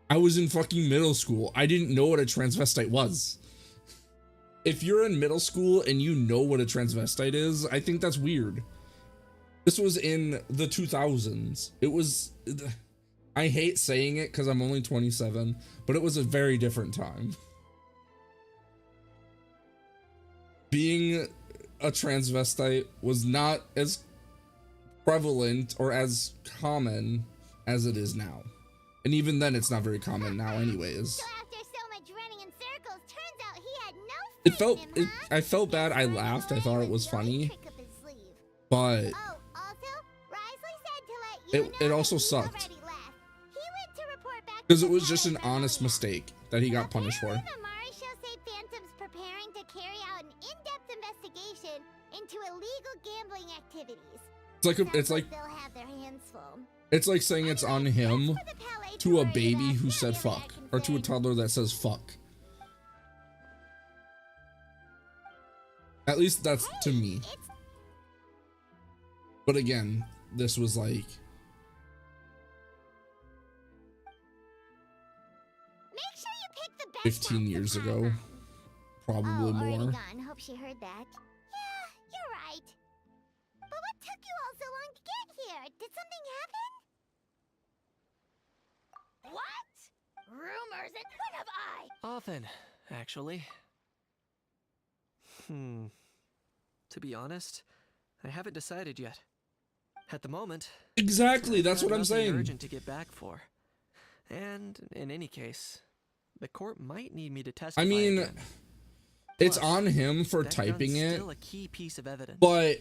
Speaker 1: I was in fucking middle school. I didn't know what a transvestite was. If you're in middle school and you know what a transvestite is, I think that's weird. This was in the 2000s. It was, I hate saying it because I'm only 27, but it was a very different time. Being a transvestite was not as prevalent or as common as it is now. And even then, it's not very common now anyways.
Speaker 3: So after so much running in circles, turns out he had no friend in him, huh?
Speaker 1: I felt bad. I laughed. I thought it was funny. But
Speaker 3: Oh, also, Risley said to let you know
Speaker 1: it also
Speaker 3: that he
Speaker 1: sucked.
Speaker 3: already left. He went to report back
Speaker 1: because
Speaker 3: to
Speaker 1: it
Speaker 3: the
Speaker 1: was just an
Speaker 3: palace
Speaker 1: honest
Speaker 3: earlier.
Speaker 1: mistake that he got punished for.
Speaker 3: Apparently, the Marisho say Phantom's preparing to carry out an in-depth investigation into illegal gambling activities.
Speaker 1: It's like
Speaker 3: They'll have their hands full.
Speaker 1: it's like saying it's on him
Speaker 3: For the Palais
Speaker 1: to a
Speaker 3: worry
Speaker 1: baby
Speaker 3: about,
Speaker 1: who
Speaker 3: not
Speaker 1: said
Speaker 3: really
Speaker 1: fuck,
Speaker 3: our
Speaker 1: or to a
Speaker 3: concern.
Speaker 1: toddler that says fuck. At least that's to me.
Speaker 3: It's
Speaker 1: But again, this was like
Speaker 3: Make sure you pick the best
Speaker 1: 15
Speaker 3: ones to
Speaker 1: years
Speaker 3: pass
Speaker 1: ago,
Speaker 3: on.
Speaker 1: probably
Speaker 3: Oh, already
Speaker 1: more.
Speaker 3: gone. Hope she heard that. Yeah, you're right. But what took you all so long to get here? Did something happen? What? Rumors and what have I?
Speaker 7: Often, actually. To be honest, I haven't decided yet. At the moment,
Speaker 1: Exactly,
Speaker 7: I've
Speaker 1: that's
Speaker 7: got
Speaker 1: what I'm
Speaker 7: nothing
Speaker 1: saying.
Speaker 7: urgent to get back for. And in any case, the court might need me to testify
Speaker 1: I mean,
Speaker 7: again.
Speaker 1: it's
Speaker 7: Plus,
Speaker 1: on him for
Speaker 7: that
Speaker 1: typing
Speaker 7: gun's
Speaker 1: it,
Speaker 7: still a key piece of evidence.
Speaker 1: but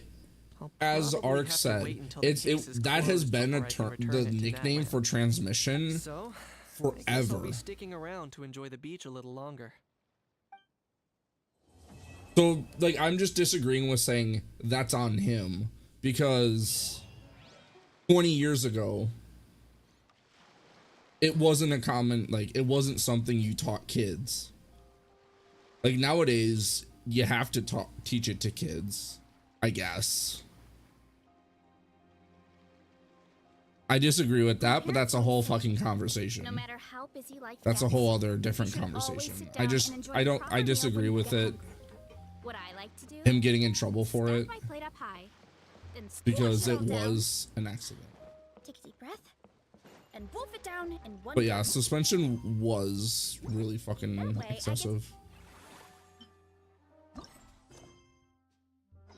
Speaker 7: I'll
Speaker 1: as
Speaker 7: probably
Speaker 1: Ark
Speaker 7: have to
Speaker 1: said,
Speaker 7: wait until the
Speaker 1: it's
Speaker 7: case is
Speaker 1: that has
Speaker 7: closed
Speaker 1: been
Speaker 7: before I can return
Speaker 1: the
Speaker 7: it to
Speaker 1: nickname
Speaker 7: Natlan.
Speaker 1: for transmission
Speaker 7: So, I guess I'll
Speaker 1: forever.
Speaker 7: be sticking around to enjoy the beach a little longer.
Speaker 1: So, like, I'm just disagreeing with saying that's on him because 20 years ago, it wasn't a common, like, it wasn't something you taught kids. Like nowadays, you have to teach it to kids, I guess. I disagree with that, but that's a whole fucking conversation.
Speaker 3: No matter how busy life
Speaker 1: That's a
Speaker 3: gets,
Speaker 1: whole other different
Speaker 3: you should always
Speaker 1: conversation.
Speaker 3: sit
Speaker 1: I
Speaker 3: down
Speaker 1: just,
Speaker 3: and enjoy
Speaker 1: I
Speaker 3: a
Speaker 1: don't,
Speaker 3: proper
Speaker 1: I
Speaker 3: meal
Speaker 1: disagree
Speaker 3: when you
Speaker 1: with
Speaker 3: get
Speaker 1: it.
Speaker 3: hungry. What I like to do
Speaker 1: Him getting in trouble for
Speaker 3: is
Speaker 1: it
Speaker 3: stack my plate up high, then squash
Speaker 1: because
Speaker 3: it
Speaker 1: it
Speaker 3: all down,
Speaker 1: was an accident.
Speaker 3: take a deep breath, and wolf it down in one
Speaker 1: But yeah,
Speaker 3: go.
Speaker 1: suspension was really fucking
Speaker 3: That way, I
Speaker 1: excessive.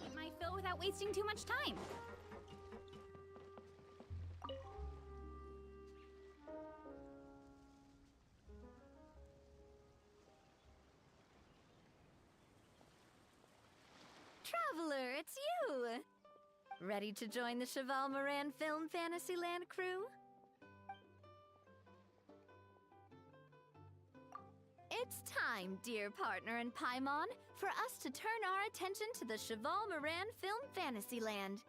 Speaker 3: Eat my fill without wasting too much time. Traveler, it's you! Ready to join the Cheval Moran Film Fantasyland crew? It's time, dear partner in Paimon, for us to turn our attention to the Cheval Moran Film Fantasyland.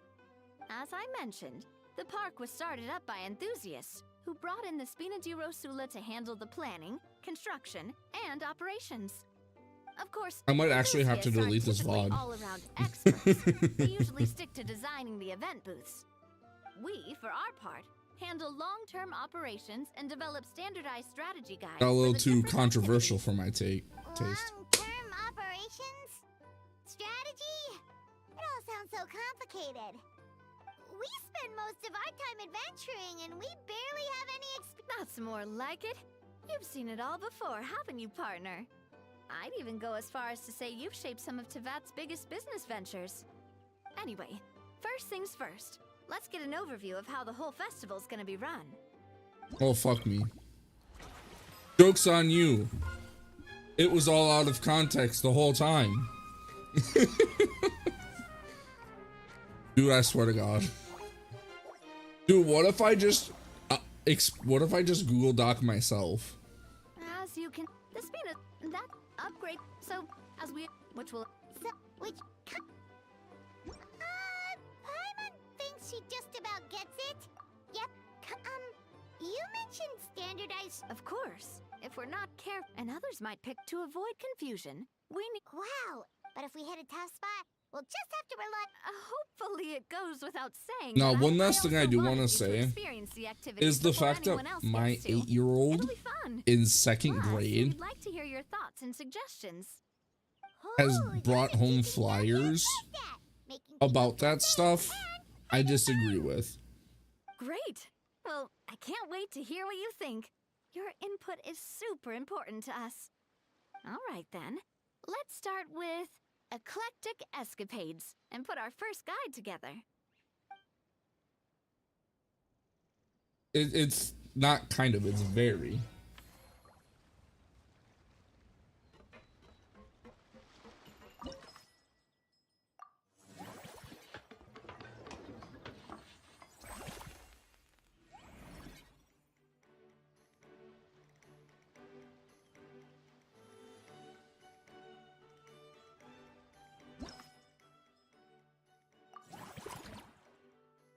Speaker 3: As I mentioned, the park was started up by enthusiasts who brought in the Spina di Rosula to handle the planning, construction, and operations. Of course,
Speaker 1: I might actually have to
Speaker 3: enthusiasts
Speaker 1: delete this
Speaker 3: aren't typically
Speaker 1: VOD.
Speaker 3: all-around experts. They usually stick to designing the event booths. We, for our part, handle long-term operations and develop standardized strategy guides.
Speaker 1: Got a
Speaker 3: for
Speaker 1: little
Speaker 3: the
Speaker 1: too
Speaker 3: different
Speaker 1: controversial
Speaker 3: activities.
Speaker 1: for my taste.
Speaker 3: Long-term operations? Strategy? It all sounds so complicated. We spend most of our time adventuring and we barely have any That's more like it. You've seen it all before, haven't you, partner? I'd even go as far as to say you've shaped some of Tevat's biggest business ventures. Anyway, first things first. Let's get an overview of how the whole festival's gonna be run.
Speaker 1: Oh, fuck me. Joke's on you. It was all out of context the whole time. Dude, I swear to God. Dude, what if I just Google Doc myself?
Speaker 3: As you can, the Spina, that upgrade, so, as we, which will, so, which, Paimon thinks she just about gets it. Yep, you mentioned standardized. Of course, if we're not careful, and others might pick to avoid confusion, we need. Wow, but if we hit a tough spot, we'll just have to rely. Hopefully it goes without saying.
Speaker 1: Now,
Speaker 3: that
Speaker 1: one last thing I
Speaker 3: also
Speaker 1: do
Speaker 3: wanted
Speaker 1: want
Speaker 3: you
Speaker 1: to say
Speaker 3: experience the activities
Speaker 1: is the
Speaker 3: before
Speaker 1: fact that
Speaker 3: anyone else
Speaker 1: my
Speaker 3: gets to.
Speaker 1: 8-year-old
Speaker 3: It'll be fun.
Speaker 1: in second
Speaker 3: Plus,
Speaker 1: grade
Speaker 3: we'd like to hear your thoughts and suggestions.
Speaker 1: has brought home flyers about that stuff I disagree with.
Speaker 3: Great. Well, I can't wait to hear what you think. Your input is super important to us. All right then. Let's start with eclectic escapades and put our first guide together.
Speaker 1: It's not kind of, it's very.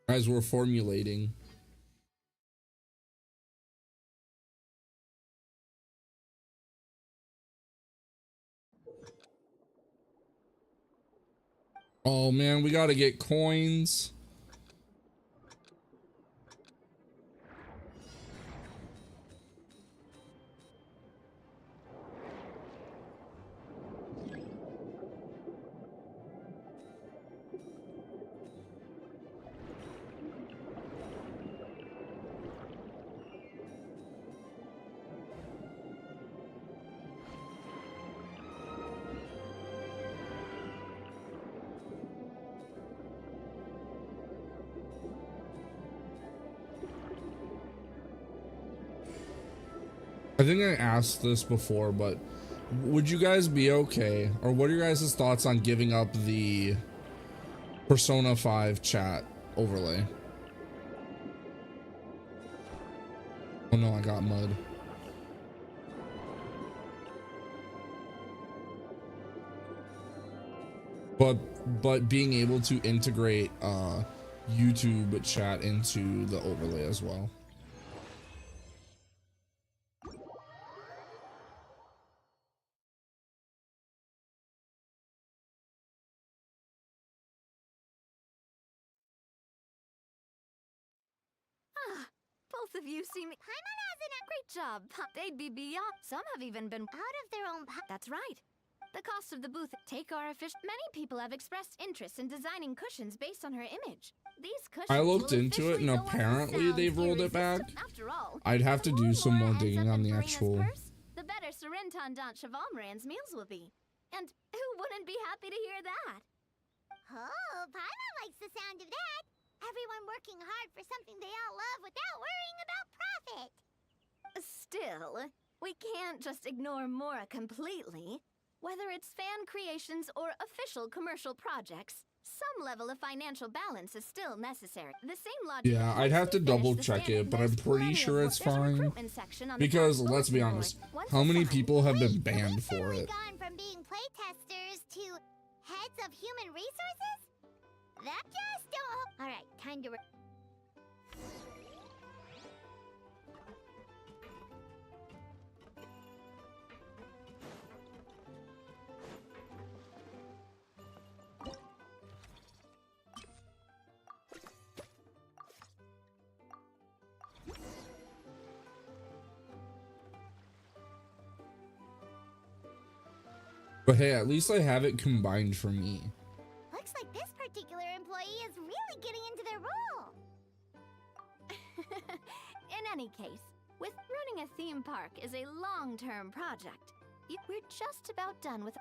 Speaker 1: As we're formulating. Oh man, we gotta get coins. I think I asked this before, but would you guys be okay, or what are your guys' thoughts on giving up the Persona 5 chat overlay? Oh no, I got mud. But being able to integrate YouTube chat into the overlay as well.
Speaker 2: both of you seem...
Speaker 3: Paimon hasn't a
Speaker 2: Great job. They'd be beyond... Some have even been...
Speaker 3: out of their own
Speaker 2: That's right. The cost of the booth... Take our official... Many people have expressed interest in designing cushions based on her image. These cushions
Speaker 1: I looked
Speaker 2: will
Speaker 1: into it and
Speaker 2: officially go on
Speaker 1: apparently
Speaker 2: sounds
Speaker 1: they've rolled it back.
Speaker 2: irresistible. After all,
Speaker 1: I'd have to
Speaker 2: the
Speaker 1: do
Speaker 2: more
Speaker 1: some more
Speaker 2: ends
Speaker 1: digging
Speaker 2: up
Speaker 1: on
Speaker 2: in
Speaker 1: the
Speaker 2: Karina's
Speaker 1: actual...
Speaker 2: purse, the better Surintendant Chevalmoran's meals will be. And who wouldn't be happy to hear that?
Speaker 3: Oh, Paimon likes the sound of that. Everyone working hard for something they all love without worrying about profit.
Speaker 2: Still, we can't just ignore Mora completely. Whether it's fan creations or official commercial projects, some level of financial balance is still necessary. The same logic.
Speaker 1: Yeah, I'd have to double check it, but I'm pretty sure it's fine. Because let's be honest, how many people have been banned for it?
Speaker 3: Gone from being playtesters to heads of human resources? That just don't... Alright, time to...
Speaker 1: But hey, at least I have it combined for me.
Speaker 3: Looks like this particular employee is really getting into their role.
Speaker 2: In any case, with running a theme park is a long-term project. We're just about done with...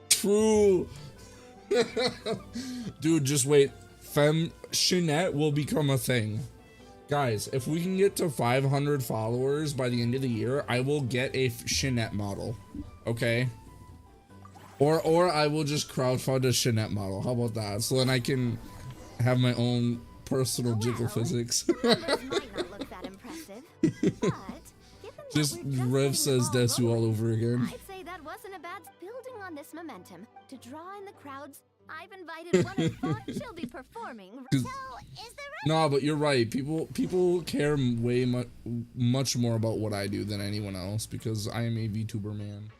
Speaker 1: True. Dude, just wait. Femme Chinette will become a thing. Guys, if we can get to 500 followers by the end of the year, I will get a Chinette model. Okay? Or I will just crowdfund a Chinette model. How about that? So then I can have my own personal jiggle physics.
Speaker 2: Might not look that impressive, but given
Speaker 1: Just
Speaker 2: that we're
Speaker 1: Rev
Speaker 2: just
Speaker 1: says
Speaker 2: getting the
Speaker 1: Desu
Speaker 2: ball
Speaker 1: all over again.
Speaker 2: I'd say that wasn't a bad... Building on this momentum, to draw in the crowds, I've invited one of Fawn. She'll be performing.
Speaker 3: So, is there
Speaker 1: No, but you're right. People care way much more about what I do than anyone else because I am a VTuber man.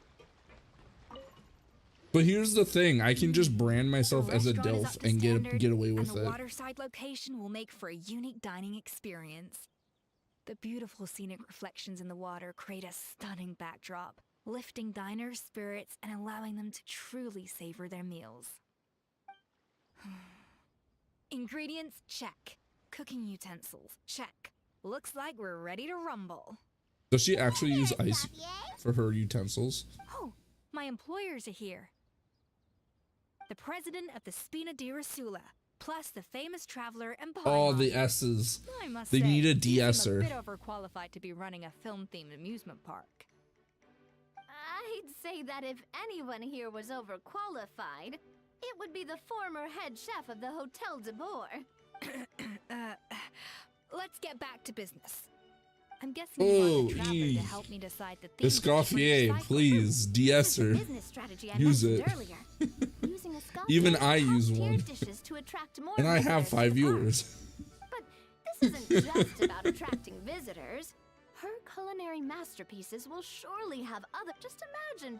Speaker 1: But here's the thing, I can just brand myself as a DILF and get away with
Speaker 11: and the
Speaker 1: it.
Speaker 11: waterside location will make for a unique dining experience. The beautiful scenic reflections in the water create a stunning backdrop, lifting diners' spirits and allowing them to truly savor their meals. Ingredients, check. Cooking utensils, check. Looks like we're ready to rumble.
Speaker 1: Does she actually use ice for her utensils?
Speaker 11: Oh, my employers are here. The president of the Spina di Rasula, plus the famous traveler and
Speaker 1: Oh,
Speaker 11: Paimon.
Speaker 1: the S's.
Speaker 11: I must
Speaker 1: They
Speaker 11: say,
Speaker 1: need a
Speaker 11: you seem
Speaker 1: de-esser.
Speaker 11: a bit overqualified to be running a film-themed amusement park.
Speaker 2: I'd say that if anyone here was overqualified, it would be the former head chef of the Hotel de Boer.
Speaker 11: Let's get back to business. I'm guessing you want the traveler to
Speaker 1: Eve.
Speaker 11: help me decide the themes of
Speaker 1: Escoffier,
Speaker 11: different
Speaker 1: please, de-esser.
Speaker 2: Business strategy I
Speaker 1: Use
Speaker 2: mentioned
Speaker 1: it.
Speaker 2: earlier. Using Escoffier
Speaker 1: Even I use
Speaker 2: top-tier
Speaker 1: one.
Speaker 2: dishes to attract more
Speaker 1: And I have
Speaker 2: visitors to
Speaker 1: 5
Speaker 2: the park.
Speaker 1: viewers.
Speaker 2: But this isn't just about attracting visitors. Her culinary masterpieces will surely have other... Just imagine,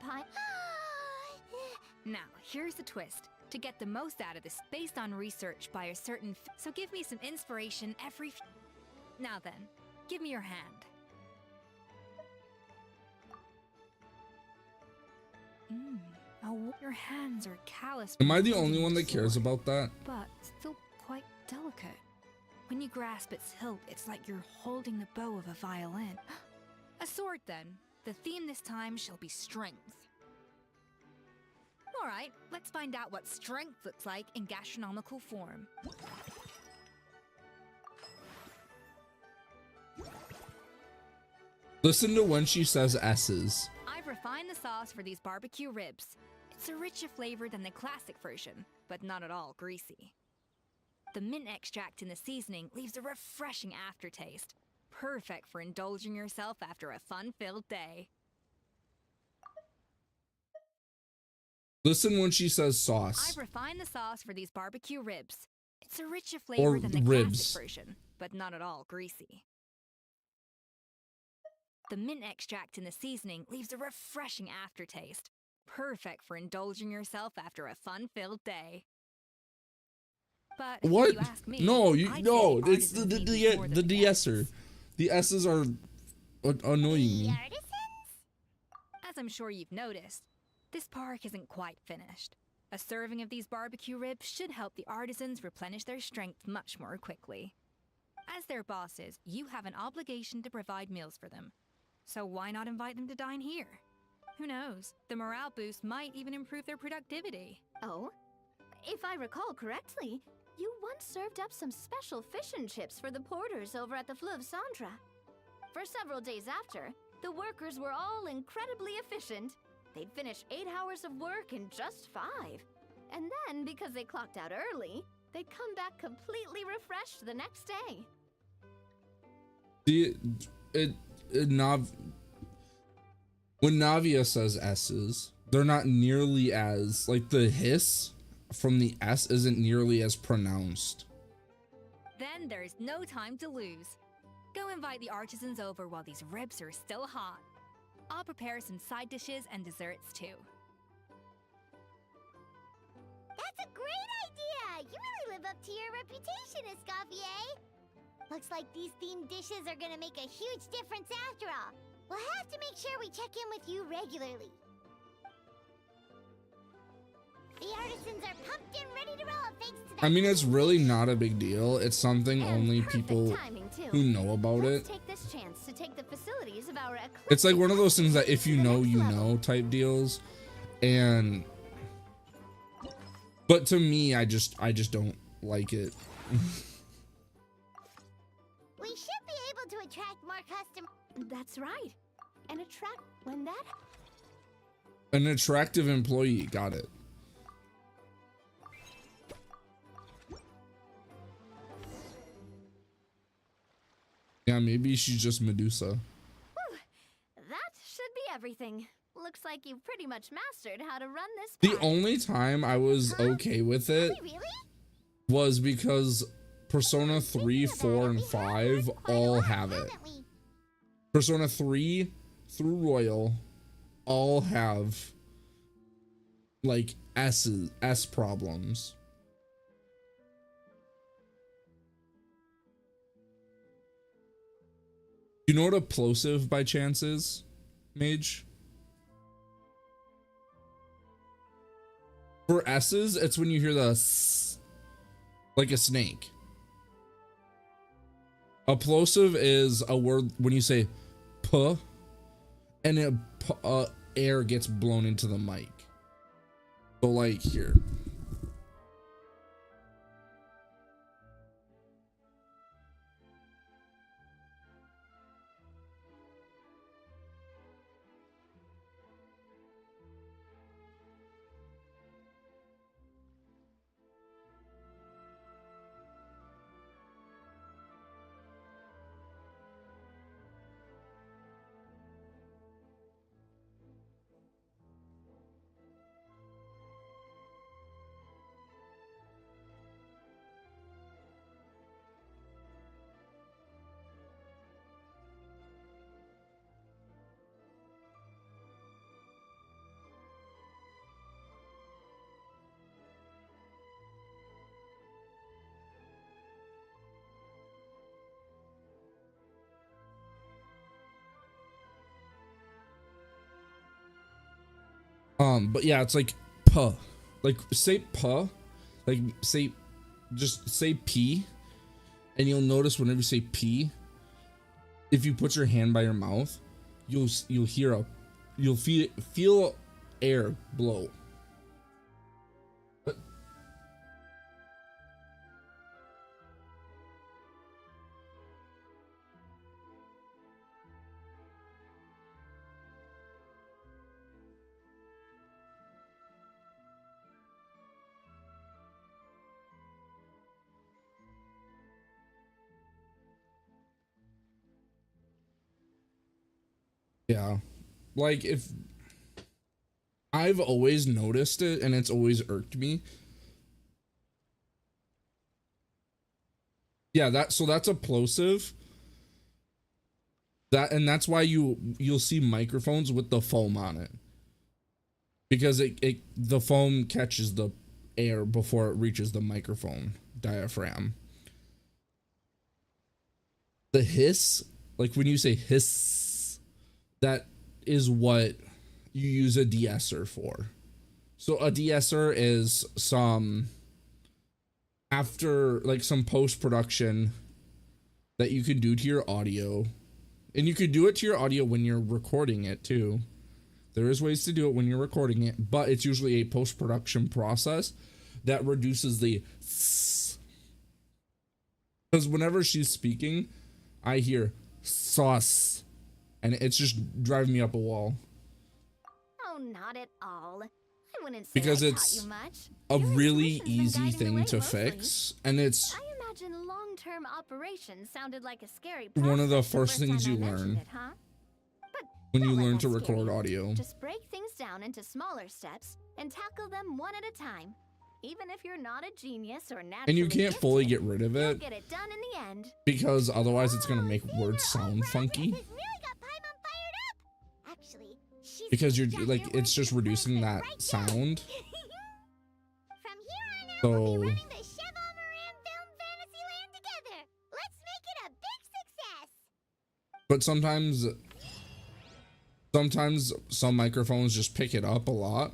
Speaker 11: Now, here's the twist. To get the most out of this, based on research by a certain... So give me some inspiration every... Now then, give me your hand. Oh, your hands are calloused.
Speaker 1: Am I the
Speaker 11: from
Speaker 1: only
Speaker 11: holding
Speaker 1: one
Speaker 11: the
Speaker 1: that cares
Speaker 11: sword,
Speaker 1: about that?
Speaker 11: But still quite delicate. When you grasp its hilt, it's like you're holding the bow of a violin. A sword, then. The theme this time shall be strength. Alright, let's find out what strength looks like in gastronomical form.
Speaker 1: Listen to when she says S's.
Speaker 11: I've refined the sauce for these barbecue ribs. It's a richer flavor than the classic version, but not at all greasy. The mint extract in the seasoning leaves a refreshing aftertaste, perfect for indulging yourself after a fun-filled day.
Speaker 1: Listen when she says sauce.
Speaker 11: I've refined the sauce for these barbecue ribs. It's a richer flavor
Speaker 1: Or
Speaker 11: than the
Speaker 1: ribs.
Speaker 11: classic version, but not at all greasy. The mint extract in the seasoning leaves a refreshing aftertaste, perfect for indulging yourself after a fun-filled day. But
Speaker 1: What?
Speaker 11: if you ask me,
Speaker 1: No,
Speaker 11: I'd
Speaker 1: no,
Speaker 11: say
Speaker 1: it's the
Speaker 11: artisans need to be more than
Speaker 1: de-esser. The S's are annoying
Speaker 3: The
Speaker 1: me.
Speaker 3: artisans?
Speaker 11: As I'm sure you've noticed, this park isn't quite finished. A serving of these barbecue ribs should help the artisans replenish their strength much more quickly. As their bosses, you have an obligation to provide meals for them. So why not invite them to dine here? Who knows? The morale boost might even improve their productivity.
Speaker 2: Oh? If I recall correctly, you once served up some special fish and chips for the porters over at the Fleuve Centre. For several days after, the workers were all incredibly efficient. They'd finish 8 hours of work in just 5. And then, because they clocked out early, they'd come back completely refreshed the next day.
Speaker 1: When Navia says S's, they're not nearly as, like, the hiss from the S isn't nearly as pronounced.
Speaker 11: Then there's no time to lose. Go invite the artisans over while these ribs are still hot. I'll prepare some side dishes and desserts too.
Speaker 3: That's a great idea! You really live up to your reputation, Escoffier! Looks like these themed dishes are gonna make a huge difference after all. We'll have to make sure we check in with you regularly. The artisans are pumped and ready to roll thanks to that.
Speaker 1: I mean, it's really not a big deal. It's something
Speaker 2: And
Speaker 1: only
Speaker 2: perfect
Speaker 1: people
Speaker 2: timing, too.
Speaker 1: who know about
Speaker 2: Let's
Speaker 1: it.
Speaker 2: take this chance to take the facilities of our
Speaker 1: It's like one of those things that
Speaker 2: eclectic
Speaker 1: if you
Speaker 2: to the
Speaker 1: know,
Speaker 2: next
Speaker 1: you
Speaker 2: level.
Speaker 1: know type deals. And but to me, I just don't like it.
Speaker 3: We should be able to attract more customers.
Speaker 2: That's right. And attract when that
Speaker 1: An attractive employee, got it. Yeah, maybe she's just Medusa.
Speaker 2: Whew, that should be everything. Looks like you've pretty much mastered how to run this
Speaker 1: The
Speaker 2: park.
Speaker 1: only time I was okay with it
Speaker 3: Really?
Speaker 1: was because Persona 3, 4, and 5 all have it.
Speaker 3: Haven't we?
Speaker 1: Persona 3 through Royal all have like S problems. You know what a plosive by chance is, Mage? For S's, it's when you hear the S, like a snake. A plosive is a word when you say P and air gets blown into the mic. So like here. But yeah, it's like P. Like say P. Like say just say P. And you'll notice whenever you say P, if you put your hand by your mouth, you'll feel air blow. But yeah, like if I've always noticed it and it's always irked me. Yeah, that's a plosive. That's why you'll see microphones with the foam on it. Because the foam catches the air before it reaches the microphone diaphragm. The hiss, like when you say hiss, that is what you use a de-esser for. So a de-esser is some post-production that you can do to your audio. And you could do it to your audio when you're recording it too. There is ways to do it when you're recording it, but it's usually a post-production process that reduces the because whenever she's speaking, I hear sauce and it's just driving me up a wall.
Speaker 2: Oh, not at all. I wouldn't say
Speaker 1: Because
Speaker 2: I
Speaker 1: it's
Speaker 2: taught you much.
Speaker 1: a
Speaker 2: Your
Speaker 1: really
Speaker 2: intuition's been
Speaker 1: easy
Speaker 2: guiding the
Speaker 1: thing
Speaker 2: way
Speaker 1: to
Speaker 2: mostly.
Speaker 1: fix, and it's
Speaker 2: I imagine long-term operations sounded like a scary
Speaker 1: one of the
Speaker 2: prospect
Speaker 1: first things
Speaker 2: time
Speaker 1: you
Speaker 2: I mentioned
Speaker 1: learn
Speaker 2: it, huh? But
Speaker 1: when you
Speaker 2: don't let
Speaker 1: learn
Speaker 2: that
Speaker 1: to
Speaker 2: scare
Speaker 1: record
Speaker 2: you.
Speaker 1: audio.
Speaker 2: Just break things down into smaller steps and tackle them one at a time. Even if you're not a genius or naturally
Speaker 1: And you can't fully
Speaker 2: gifted,
Speaker 1: get rid of
Speaker 2: you'll
Speaker 1: it
Speaker 2: get it done in the end.
Speaker 1: because otherwise it's going to make words sound funky.
Speaker 3: This really got Paimon fired up. Actually, she's
Speaker 1: Because
Speaker 3: gonna
Speaker 1: you're
Speaker 3: jot
Speaker 1: like,
Speaker 3: your
Speaker 1: it's
Speaker 3: words
Speaker 1: just
Speaker 3: into
Speaker 1: reducing
Speaker 3: parchment
Speaker 1: that
Speaker 3: right
Speaker 1: sound.
Speaker 3: From here on out,
Speaker 1: So
Speaker 3: we'll be running the Cheval Moran Film Fantasyland together. Let's make it a big success.
Speaker 1: but sometimes some microphones just pick it up a lot.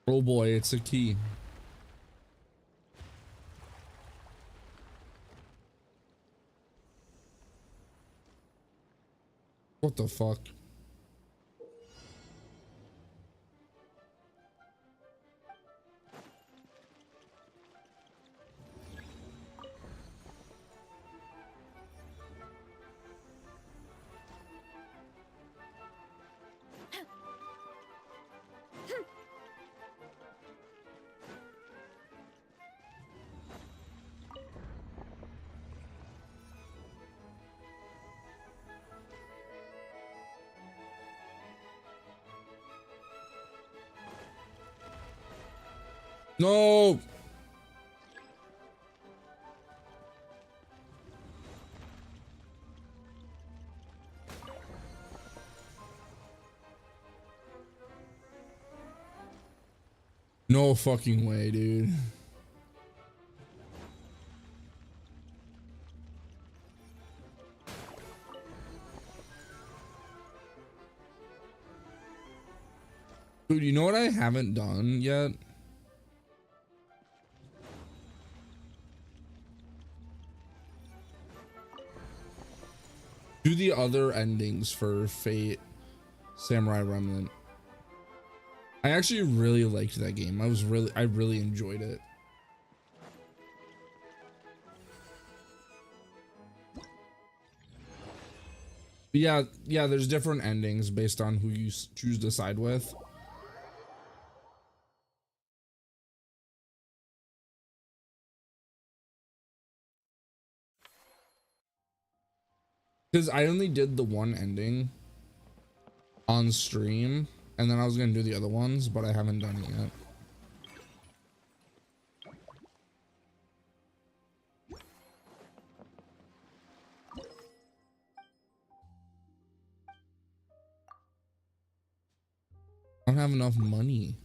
Speaker 1: Oh boy, it's a key. What the fuck? No. No fucking way, dude. Dude, you know what I haven't done yet? Do the other endings for Fate Samurai Remnant. I actually really liked that game. I really enjoyed it. But yeah, there's different endings based on who you choose to side with. Because I only did the one ending on stream, and then I was gonna do the other ones, but I haven't done it yet. I don't have enough money.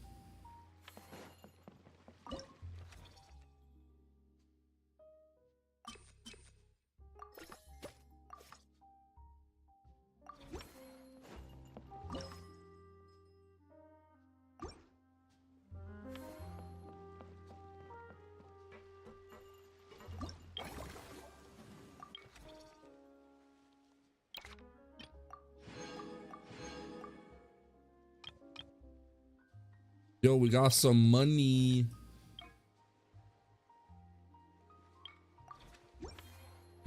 Speaker 1: Yo, we got some money.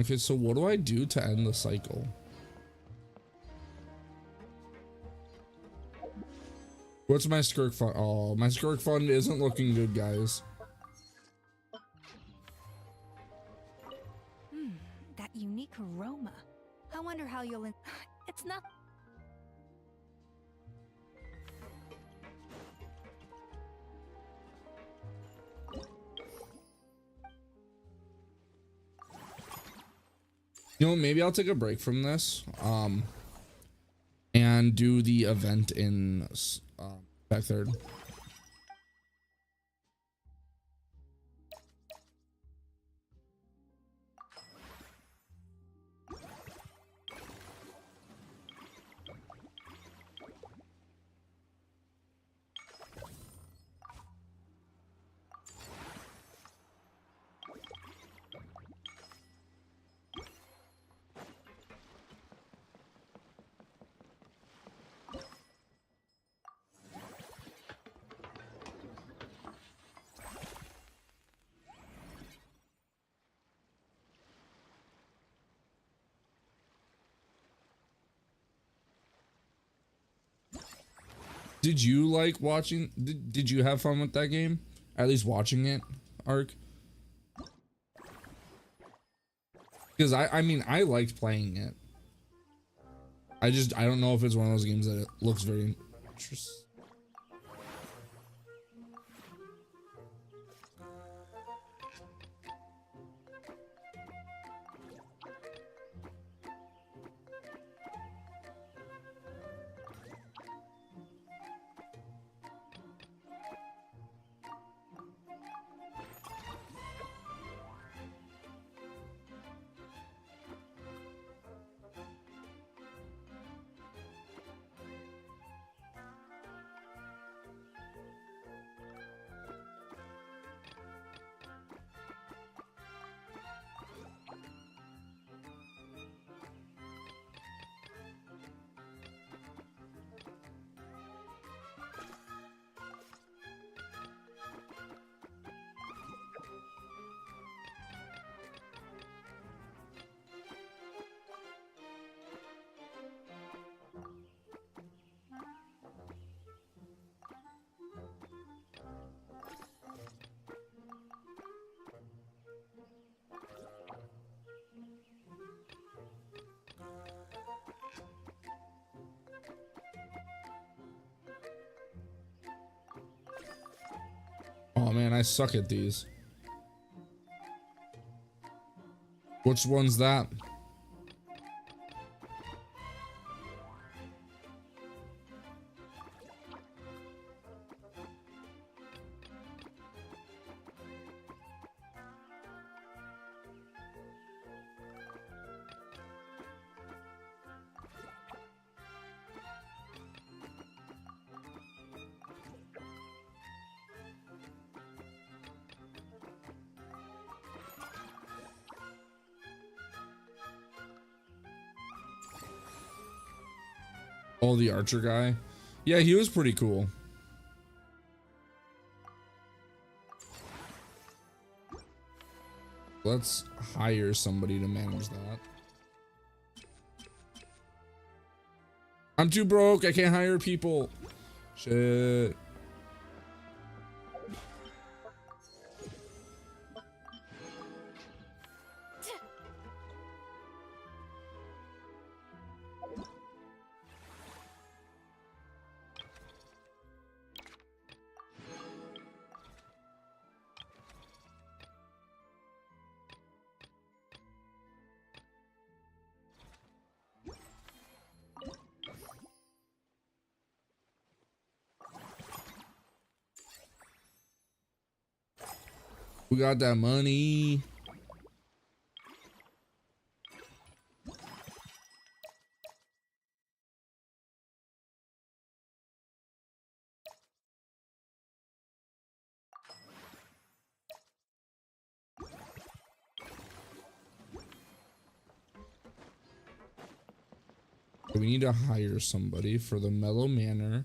Speaker 1: Okay, so what do I do to end the cycle? What's my skirk fund? Oh, my skirk fund isn't looking good, guys.
Speaker 11: That unique aroma. I wonder how you'll. It's not.
Speaker 1: You know, maybe I'll take a break from this, and do the event in back third. Did you like watching? Did you have fun with that game? At least watching it, Ark? Because I mean, I liked playing it. I don't know if it's one of those games that it looks very interesting. Oh man, I suck at these. Which one's that? Oh, the archer guy. Yeah, he was pretty cool. Let's hire somebody to manage that. I'm too broke. I can't hire people. Shit. We got that money. We need to hire somebody for the Mellow Manor.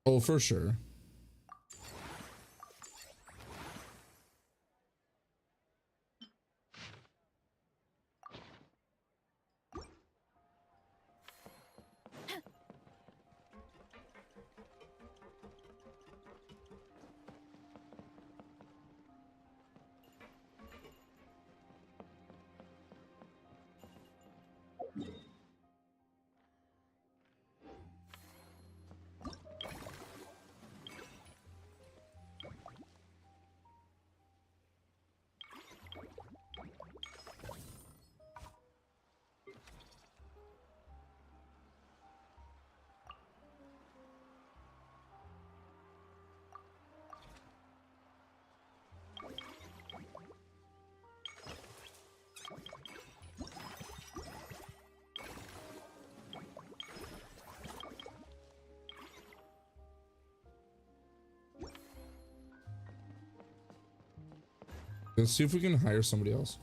Speaker 1: Oh, for sure. Let's see if we can hire somebody else.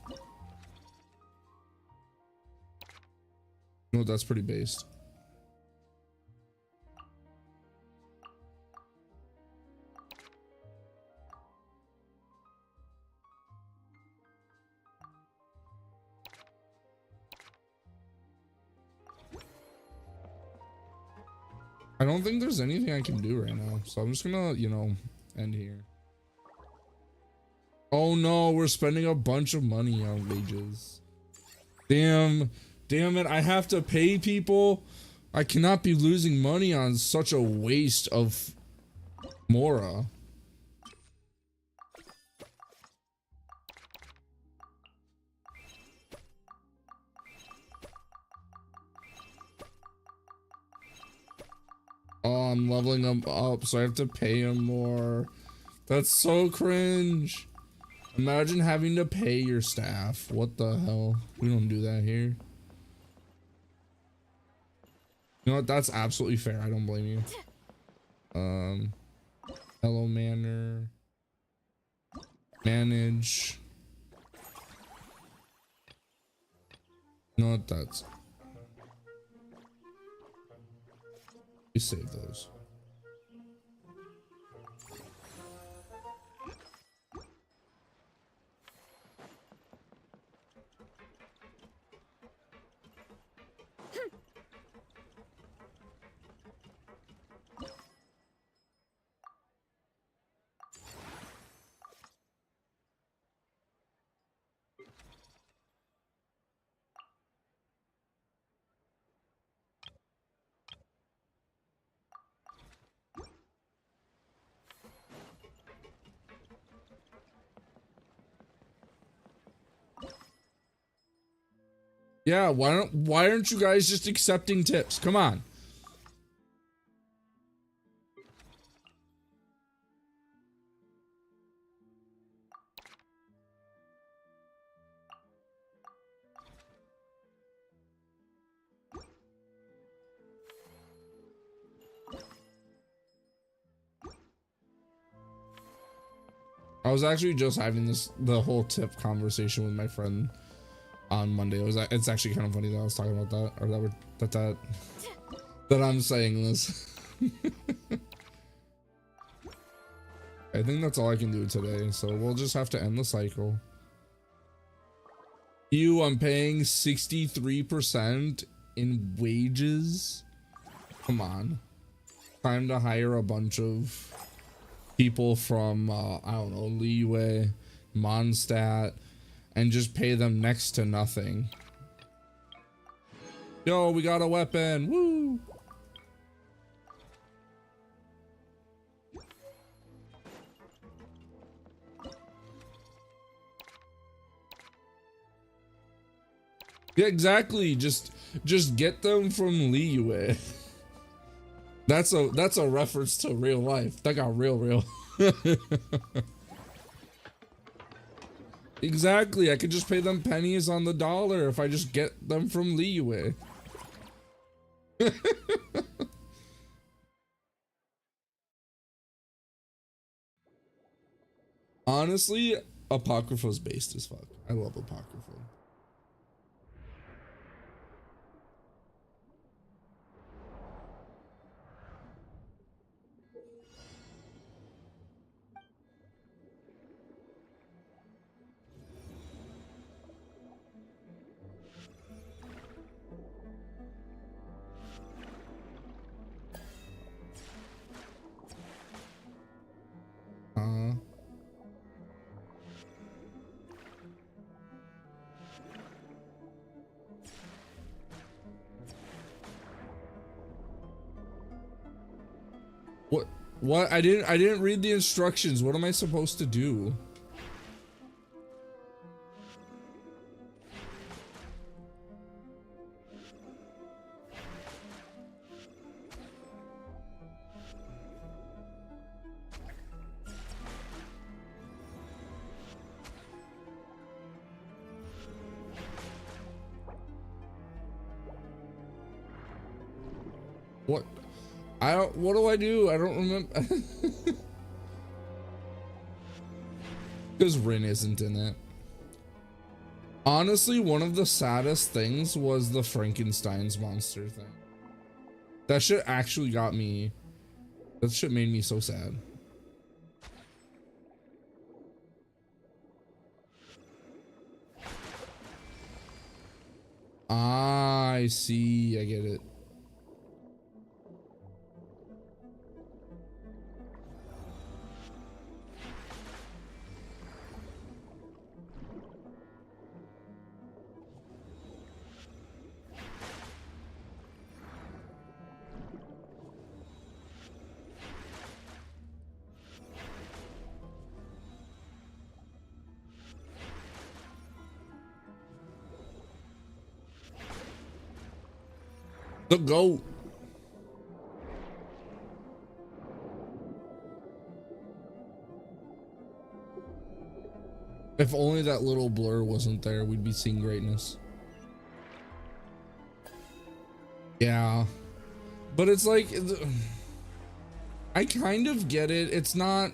Speaker 1: No, that's pretty based. I don't think there's anything I can do right now, so I'm just gonna, you know, end here. Oh no, we're spending a bunch of money on wages. Damn it, I have to pay people. I cannot be losing money on such a waste of Mora. Oh, I'm leveling them up, so I have to pay him more. That's so cringe. Imagine having to pay your staff. What the hell? We don't do that here. You know what? That's absolutely fair. I don't blame you. Hello manor. Manage. You know what? That's. We save those. Yeah, why aren't you guys just accepting tips? Come on. I was actually just having the whole tip conversation with my friend on Monday. It's actually kind of funny that I was talking about that, or that I'm saying this. I think that's all I can do today, so we'll just have to end the cycle. I'm paying 63% in wages. Come on. Time to hire a bunch of people from I don't know, Liyue, Mondstadt, and just pay them next to nothing. Yo, we got a weapon. Woo! Yeah, exactly. Just get them from Liyue. That's a reference to real life. That got real. Exactly. I could just pay them pennies on the dollar if I just get them from Liyue. Honestly, Apocrypha's based as fuck. I love Apocrypha. What? I didn't read the instructions. What am I supposed to do? What? What do I do? I don't remember. Because Rin isn't in it. Honestly, one of the saddest things was the Frankenstein's monster thing. That shit actually got me. That shit made me so sad. Ah, I see. I get it. The goat. If only that little blur wasn't there, we'd be seeing greatness. Yeah. But it's like, I kind of get it. It's not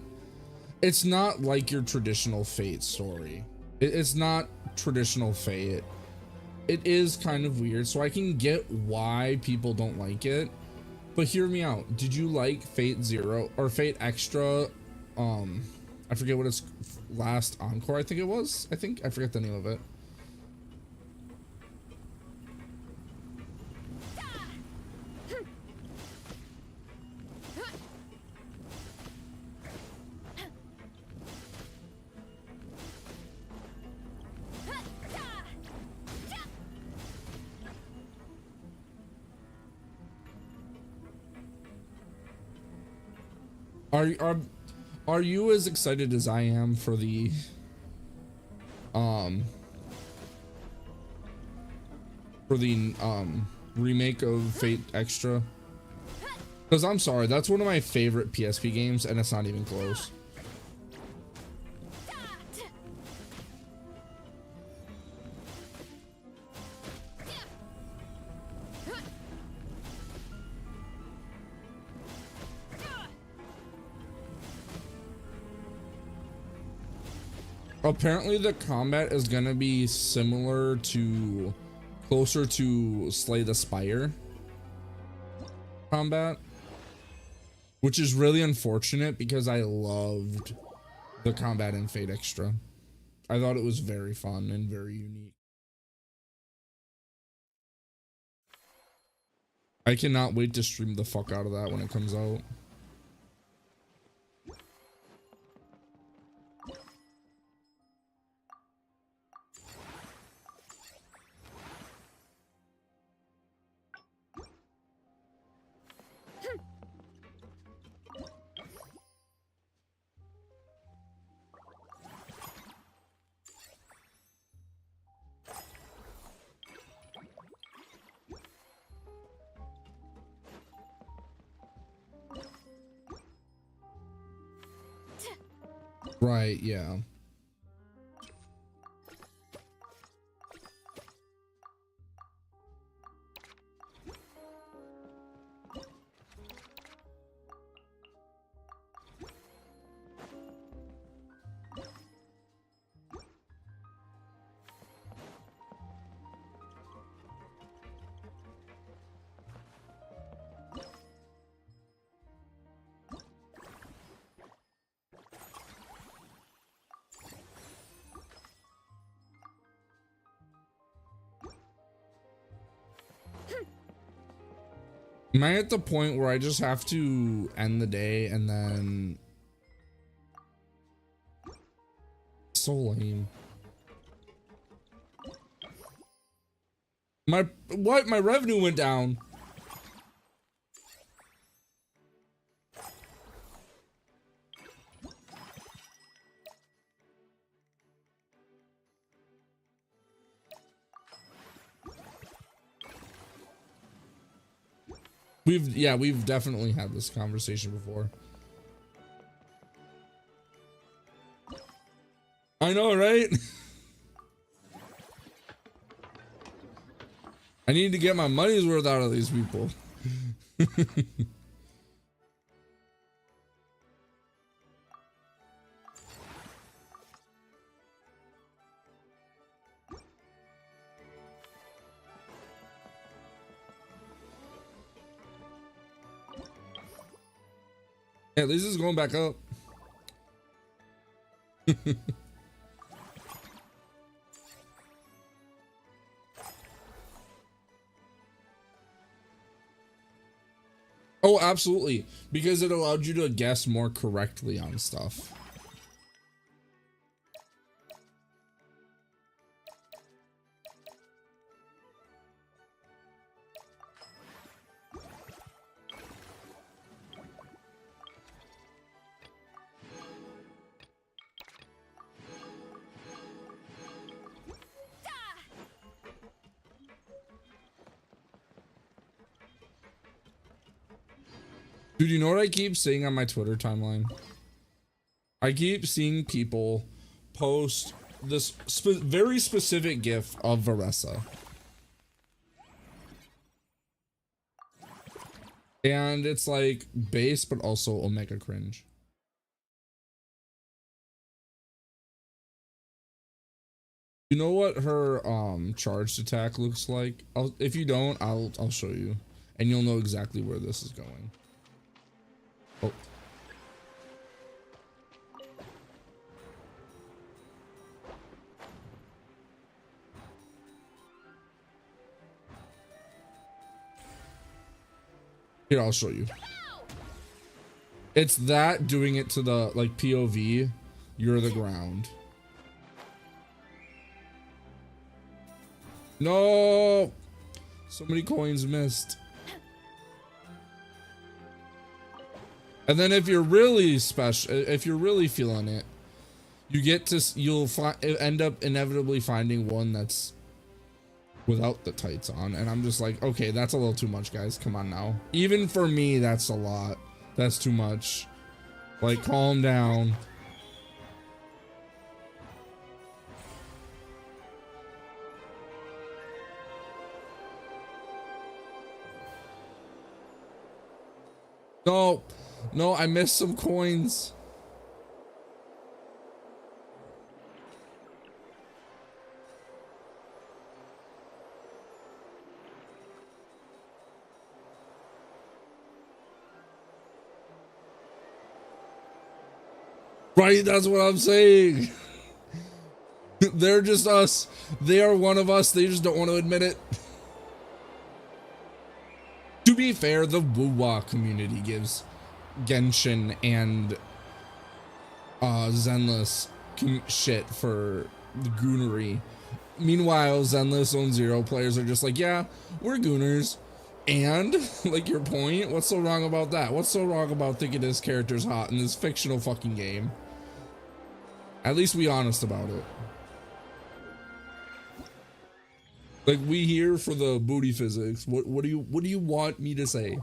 Speaker 1: like your traditional Fate story. It's not traditional Fate. It is kind of weird, so I can get why people don't like it, but hear me out. Did you like Fate Zero or Fate Extra? I forget what its last encore, I think it was. I forget the name of it. Are you as excited as I am for the remake of Fate Extra? Because I'm sorry, that's one of my favorite PSP games and it's not even close. Apparently the combat is gonna be similar to, closer to Slay the Spire combat, which is really unfortunate because I loved the combat in Fate Extra. I thought it was very fun and very unique. I cannot wait to stream the fuck out of that when it comes out. Right, yeah. Am I at the point where I just have to end the day and then... So lame. My revenue went down. We've definitely had this conversation before. I know, right? I need to get my money's worth out of these people. At least it's going back up. Oh, absolutely. Because it allowed you to guess more correctly on stuff. Dude, you know what I keep seeing on my Twitter timeline? I keep seeing people post this very specific GIF of Varessa. And it's like base, but also Omega cringe. You know what her charged attack looks like? If you don't, I'll show you. And you'll know exactly where this is going. Oh. Here, I'll show you. It's that doing it to the like POV. You're the ground. No, so many coins missed. And then if you're really special, if you're really feeling it, you get to, you'll end up inevitably finding one that's without the tights on. And I'm just like, okay, that's a little too much, guys. Come on now. Even for me, that's a lot. That's too much. Like, calm down. No. No, I missed some coins. Right, that's what I'm saying. They're just us. They are one of us. They just don't want to admit it. To be fair, the Wuwa community gives Genshin and Zenless shit for the goonery. Meanwhile, Zenless Zone Zero players are just like, yeah, we're gooners. And, like, your point, what's so wrong about that? What's so wrong about thinking this character's hot in this fictional fucking game? At least be honest about it. Like, we here for the booty physics. What do you want me to say?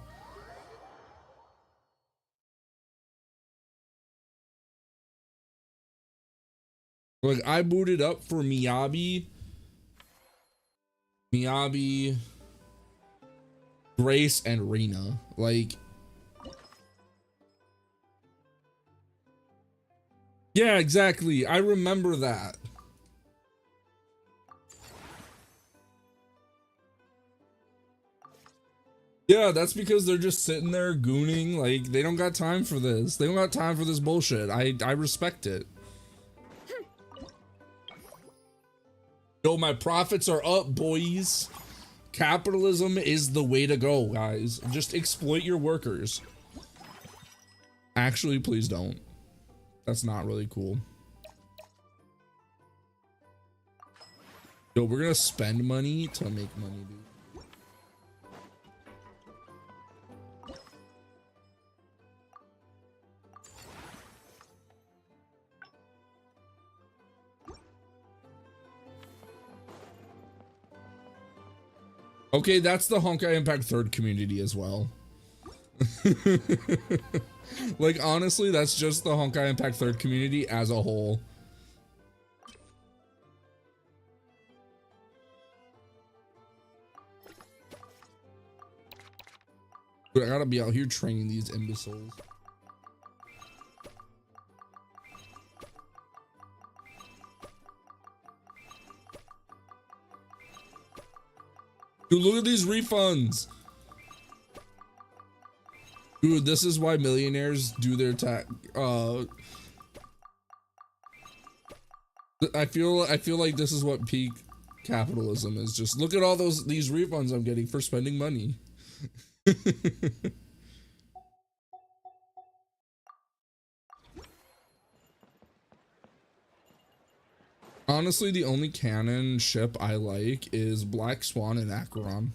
Speaker 1: Like, I booted up for Miyabi, Grace, and Rena. Like, yeah, exactly. I remember that. Yeah, that's because they're just sitting there gooning. Like, they don't got time for this. They don't got time for this bullshit. I respect it. Yo, my profits are up, boys. Capitalism is the way to go, guys. Just exploit your workers. Actually, please don't. That's not really cool. Yo, we're gonna spend money to make money, dude. Okay, that's the Honkai Impact 3rd community as well. Like, honestly, that's just the Honkai Impact 3rd community as a whole. Dude, I gotta be out here training these imbeciles. Dude, look at these refunds. Dude, this is why millionaires do their tax. I feel like this is what peak capitalism is. Just look at all these refunds I'm getting for spending money. Honestly, the only canon ship I like is Black Swan and Acheron.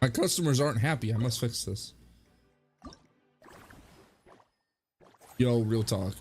Speaker 1: My customers aren't happy. I must fix this. Yo, real talk.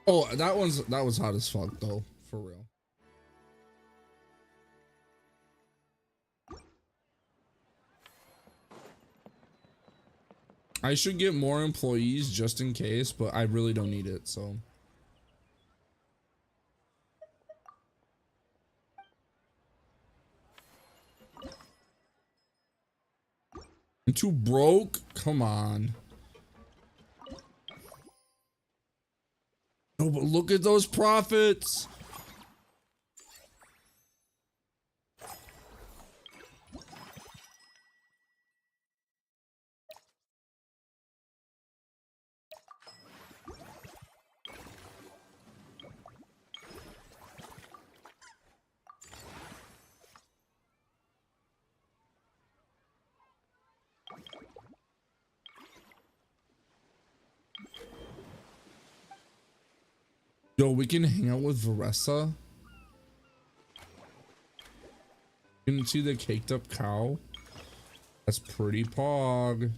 Speaker 1: Oh, that was hot as fuck though, for real. I should get more employees just in case, but I really don't need it, so. I'm too broke? Come on. Oh, but look at those profits. Yo, we can hang out with Varessa. You can see the caked up cow. That's pretty pog.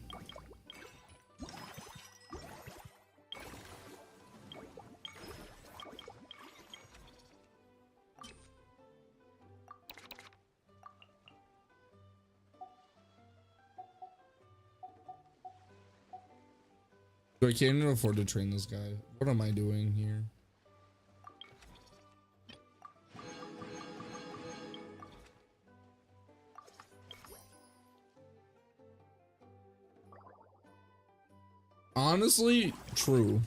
Speaker 1: I can't even afford to train this guy. What am I doing here? Honestly, true.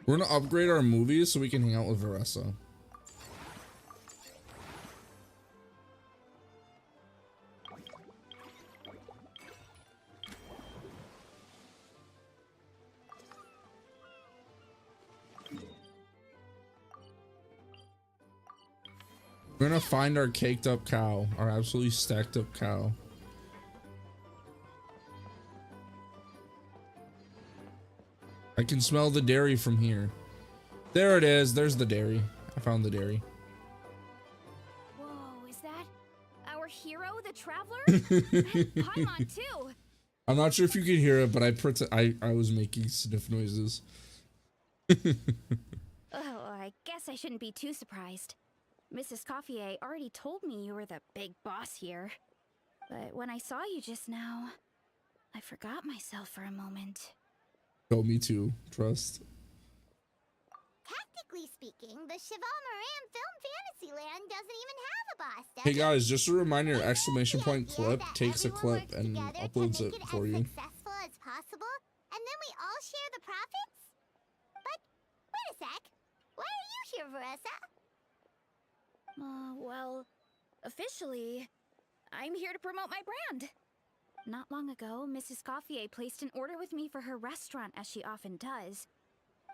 Speaker 1: We're gonna upgrade our movies so we can hang out with Varessa. We're gonna find our caked up cow, our absolutely stacked up cow. I can smell the dairy from here. There it is. There's the dairy. I found the dairy.
Speaker 11: Whoa, is that our hero, the traveler? Paimon too.
Speaker 1: I'm not sure if you could hear it, but I was making sniff noises.
Speaker 11: Oh, I guess I shouldn't be too surprised. Mrs. Coiffier already told me you were the big boss here. But when I saw you just now, I forgot myself for a moment.
Speaker 1: Oh, me too. Trust.
Speaker 3: Technically speaking, the Cheval Moran Film Fantasyland doesn't even have a boss, does
Speaker 1: Hey
Speaker 3: it?
Speaker 1: guys, just a reminder, exclamation
Speaker 3: The
Speaker 1: point
Speaker 3: idea
Speaker 1: clip
Speaker 3: that
Speaker 1: takes a
Speaker 3: everyone
Speaker 1: clip
Speaker 3: works
Speaker 1: and
Speaker 3: together to
Speaker 1: uploads
Speaker 3: make
Speaker 1: it for
Speaker 3: as
Speaker 1: you.
Speaker 3: successful as possible, and then we all share the profits? But wait a sec. Why are you here, Veressa?
Speaker 11: Well, officially, I'm here to promote my brand. Not long ago, Mrs. Coiffier placed an order with me for her restaurant, as she often does.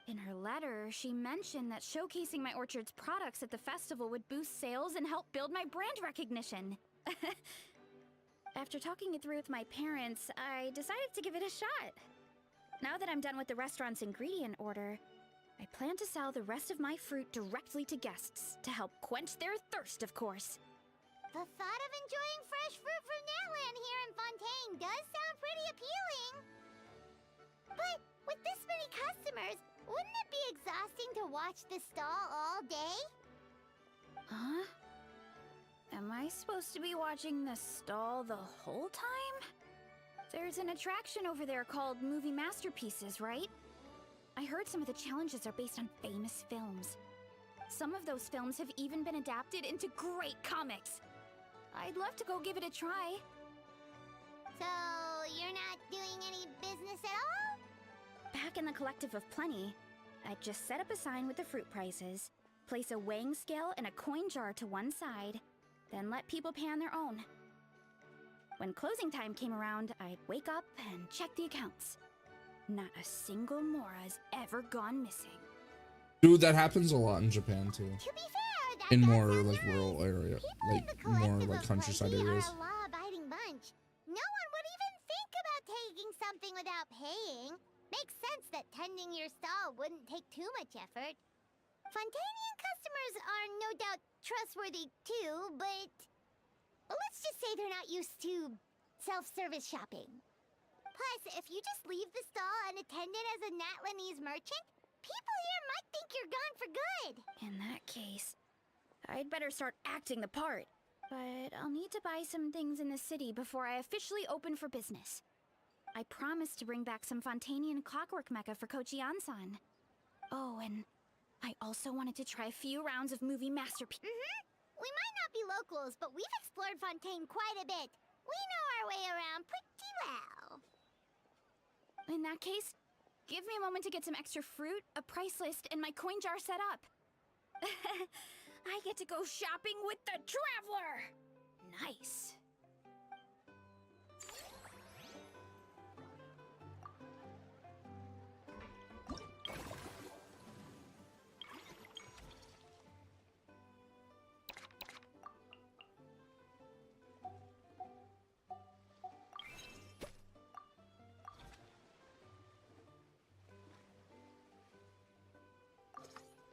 Speaker 11: In her letter, she mentioned that showcasing my orchard's products at the festival would boost sales and help build my brand recognition. After talking it through with my parents, I decided to give it a shot. Now that I'm done with the restaurant's ingredient order, I plan to sell the rest of my fruit directly to guests to help quench their thirst, of course.
Speaker 3: The thought of enjoying fresh fruit from Natland here in Fontaine does sound pretty appealing. But with this many customers, wouldn't it be exhausting to watch the stall all day?
Speaker 11: Huh? Am I supposed to be watching the stall the whole time? There's an attraction over there called Movie Masterpieces, right? I heard some of the challenges are based on famous films. Some of those films have even been adapted into great comics. I'd love to go give it a try.
Speaker 3: So, you're not doing any business at all?
Speaker 11: Back in the Collective of Plenty, I'd just set up a sign with the fruit prices, place a weighing scale and a coin jar to one side, then let people pay on their own. When closing time came around, I'd wake up and check the accounts. Not a single Mora's ever gone missing.
Speaker 1: Dude, that happens a lot in Japan too.
Speaker 3: To be fair, that
Speaker 1: In
Speaker 3: does
Speaker 1: more
Speaker 3: sound
Speaker 1: like
Speaker 3: nice.
Speaker 1: rural area,
Speaker 3: People in
Speaker 1: like
Speaker 3: the
Speaker 1: more
Speaker 3: Collective
Speaker 1: like
Speaker 3: of
Speaker 1: countryside
Speaker 3: Plenty
Speaker 1: areas.
Speaker 3: are a law-abiding bunch. No one would even think about taking something without paying. Makes sense that tending your stall wouldn't take too much effort. Fontanian customers are no doubt trustworthy too, but let's just say they're not used to self-service shopping. Plus, if you just leave the stall unattended as a Natlanese merchant, people here might think you're gone for good.
Speaker 11: In that case, I'd better start acting the part. But I'll need to buy some things in the city before I officially open for business. I promised to bring back some Fontanian clockwork mecha for Kochi-an-san. Oh, and I also wanted to try a few rounds of movie masterpiece.
Speaker 3: We might not be locals, but we've explored Fontaine quite a bit. We know our way around pretty well.
Speaker 11: In that case, give me a moment to get some extra fruit, a price list, and my coin jar set up. I get to go shopping with the Traveler! Nice.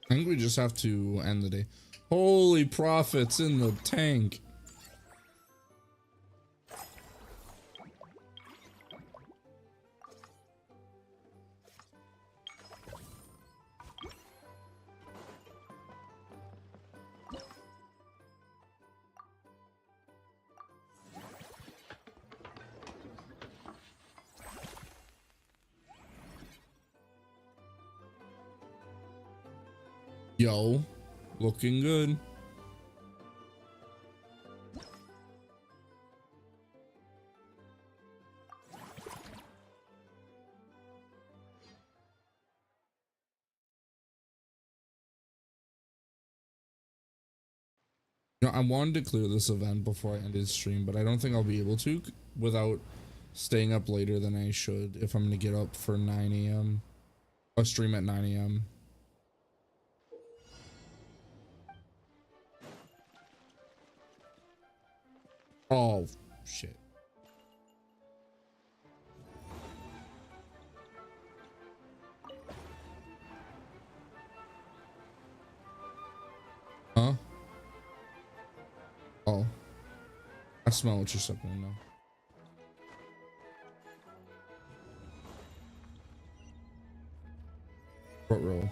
Speaker 1: I think we just have to end the day. Holy profits in the tank. Yo, looking good. You know, I wanted to clear this event before I ended stream, but I don't think I'll be able to without staying up later than I should if I'm gonna get up for 9 a.m. a stream at 9 a.m. Oh shit. Huh? Oh. I smell what you're sucking now. What roll?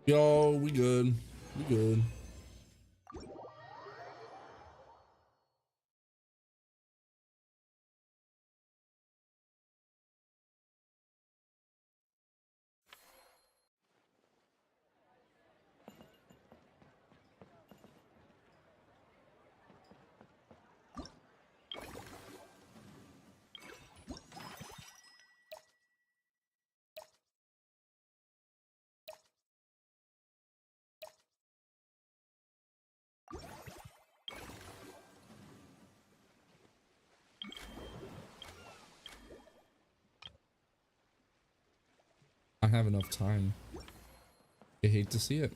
Speaker 1: Yo, we good. We good. I have enough time. I hate to see it.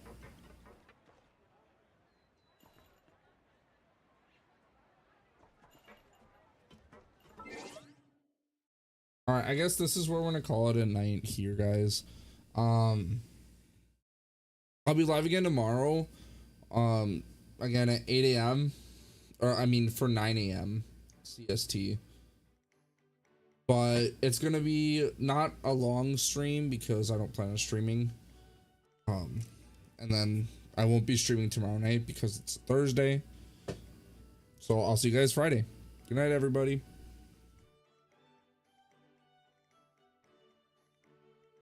Speaker 1: All right, I guess this is where we're gonna call it a night here, guys. Um, I'll be live again tomorrow. Again at 8 a.m. or I mean for 9 a.m. CST. But it's gonna be not a long stream because I don't plan on streaming. And then I won't be streaming tomorrow night because it's Thursday. So I'll see you guys Friday. Good night, everybody.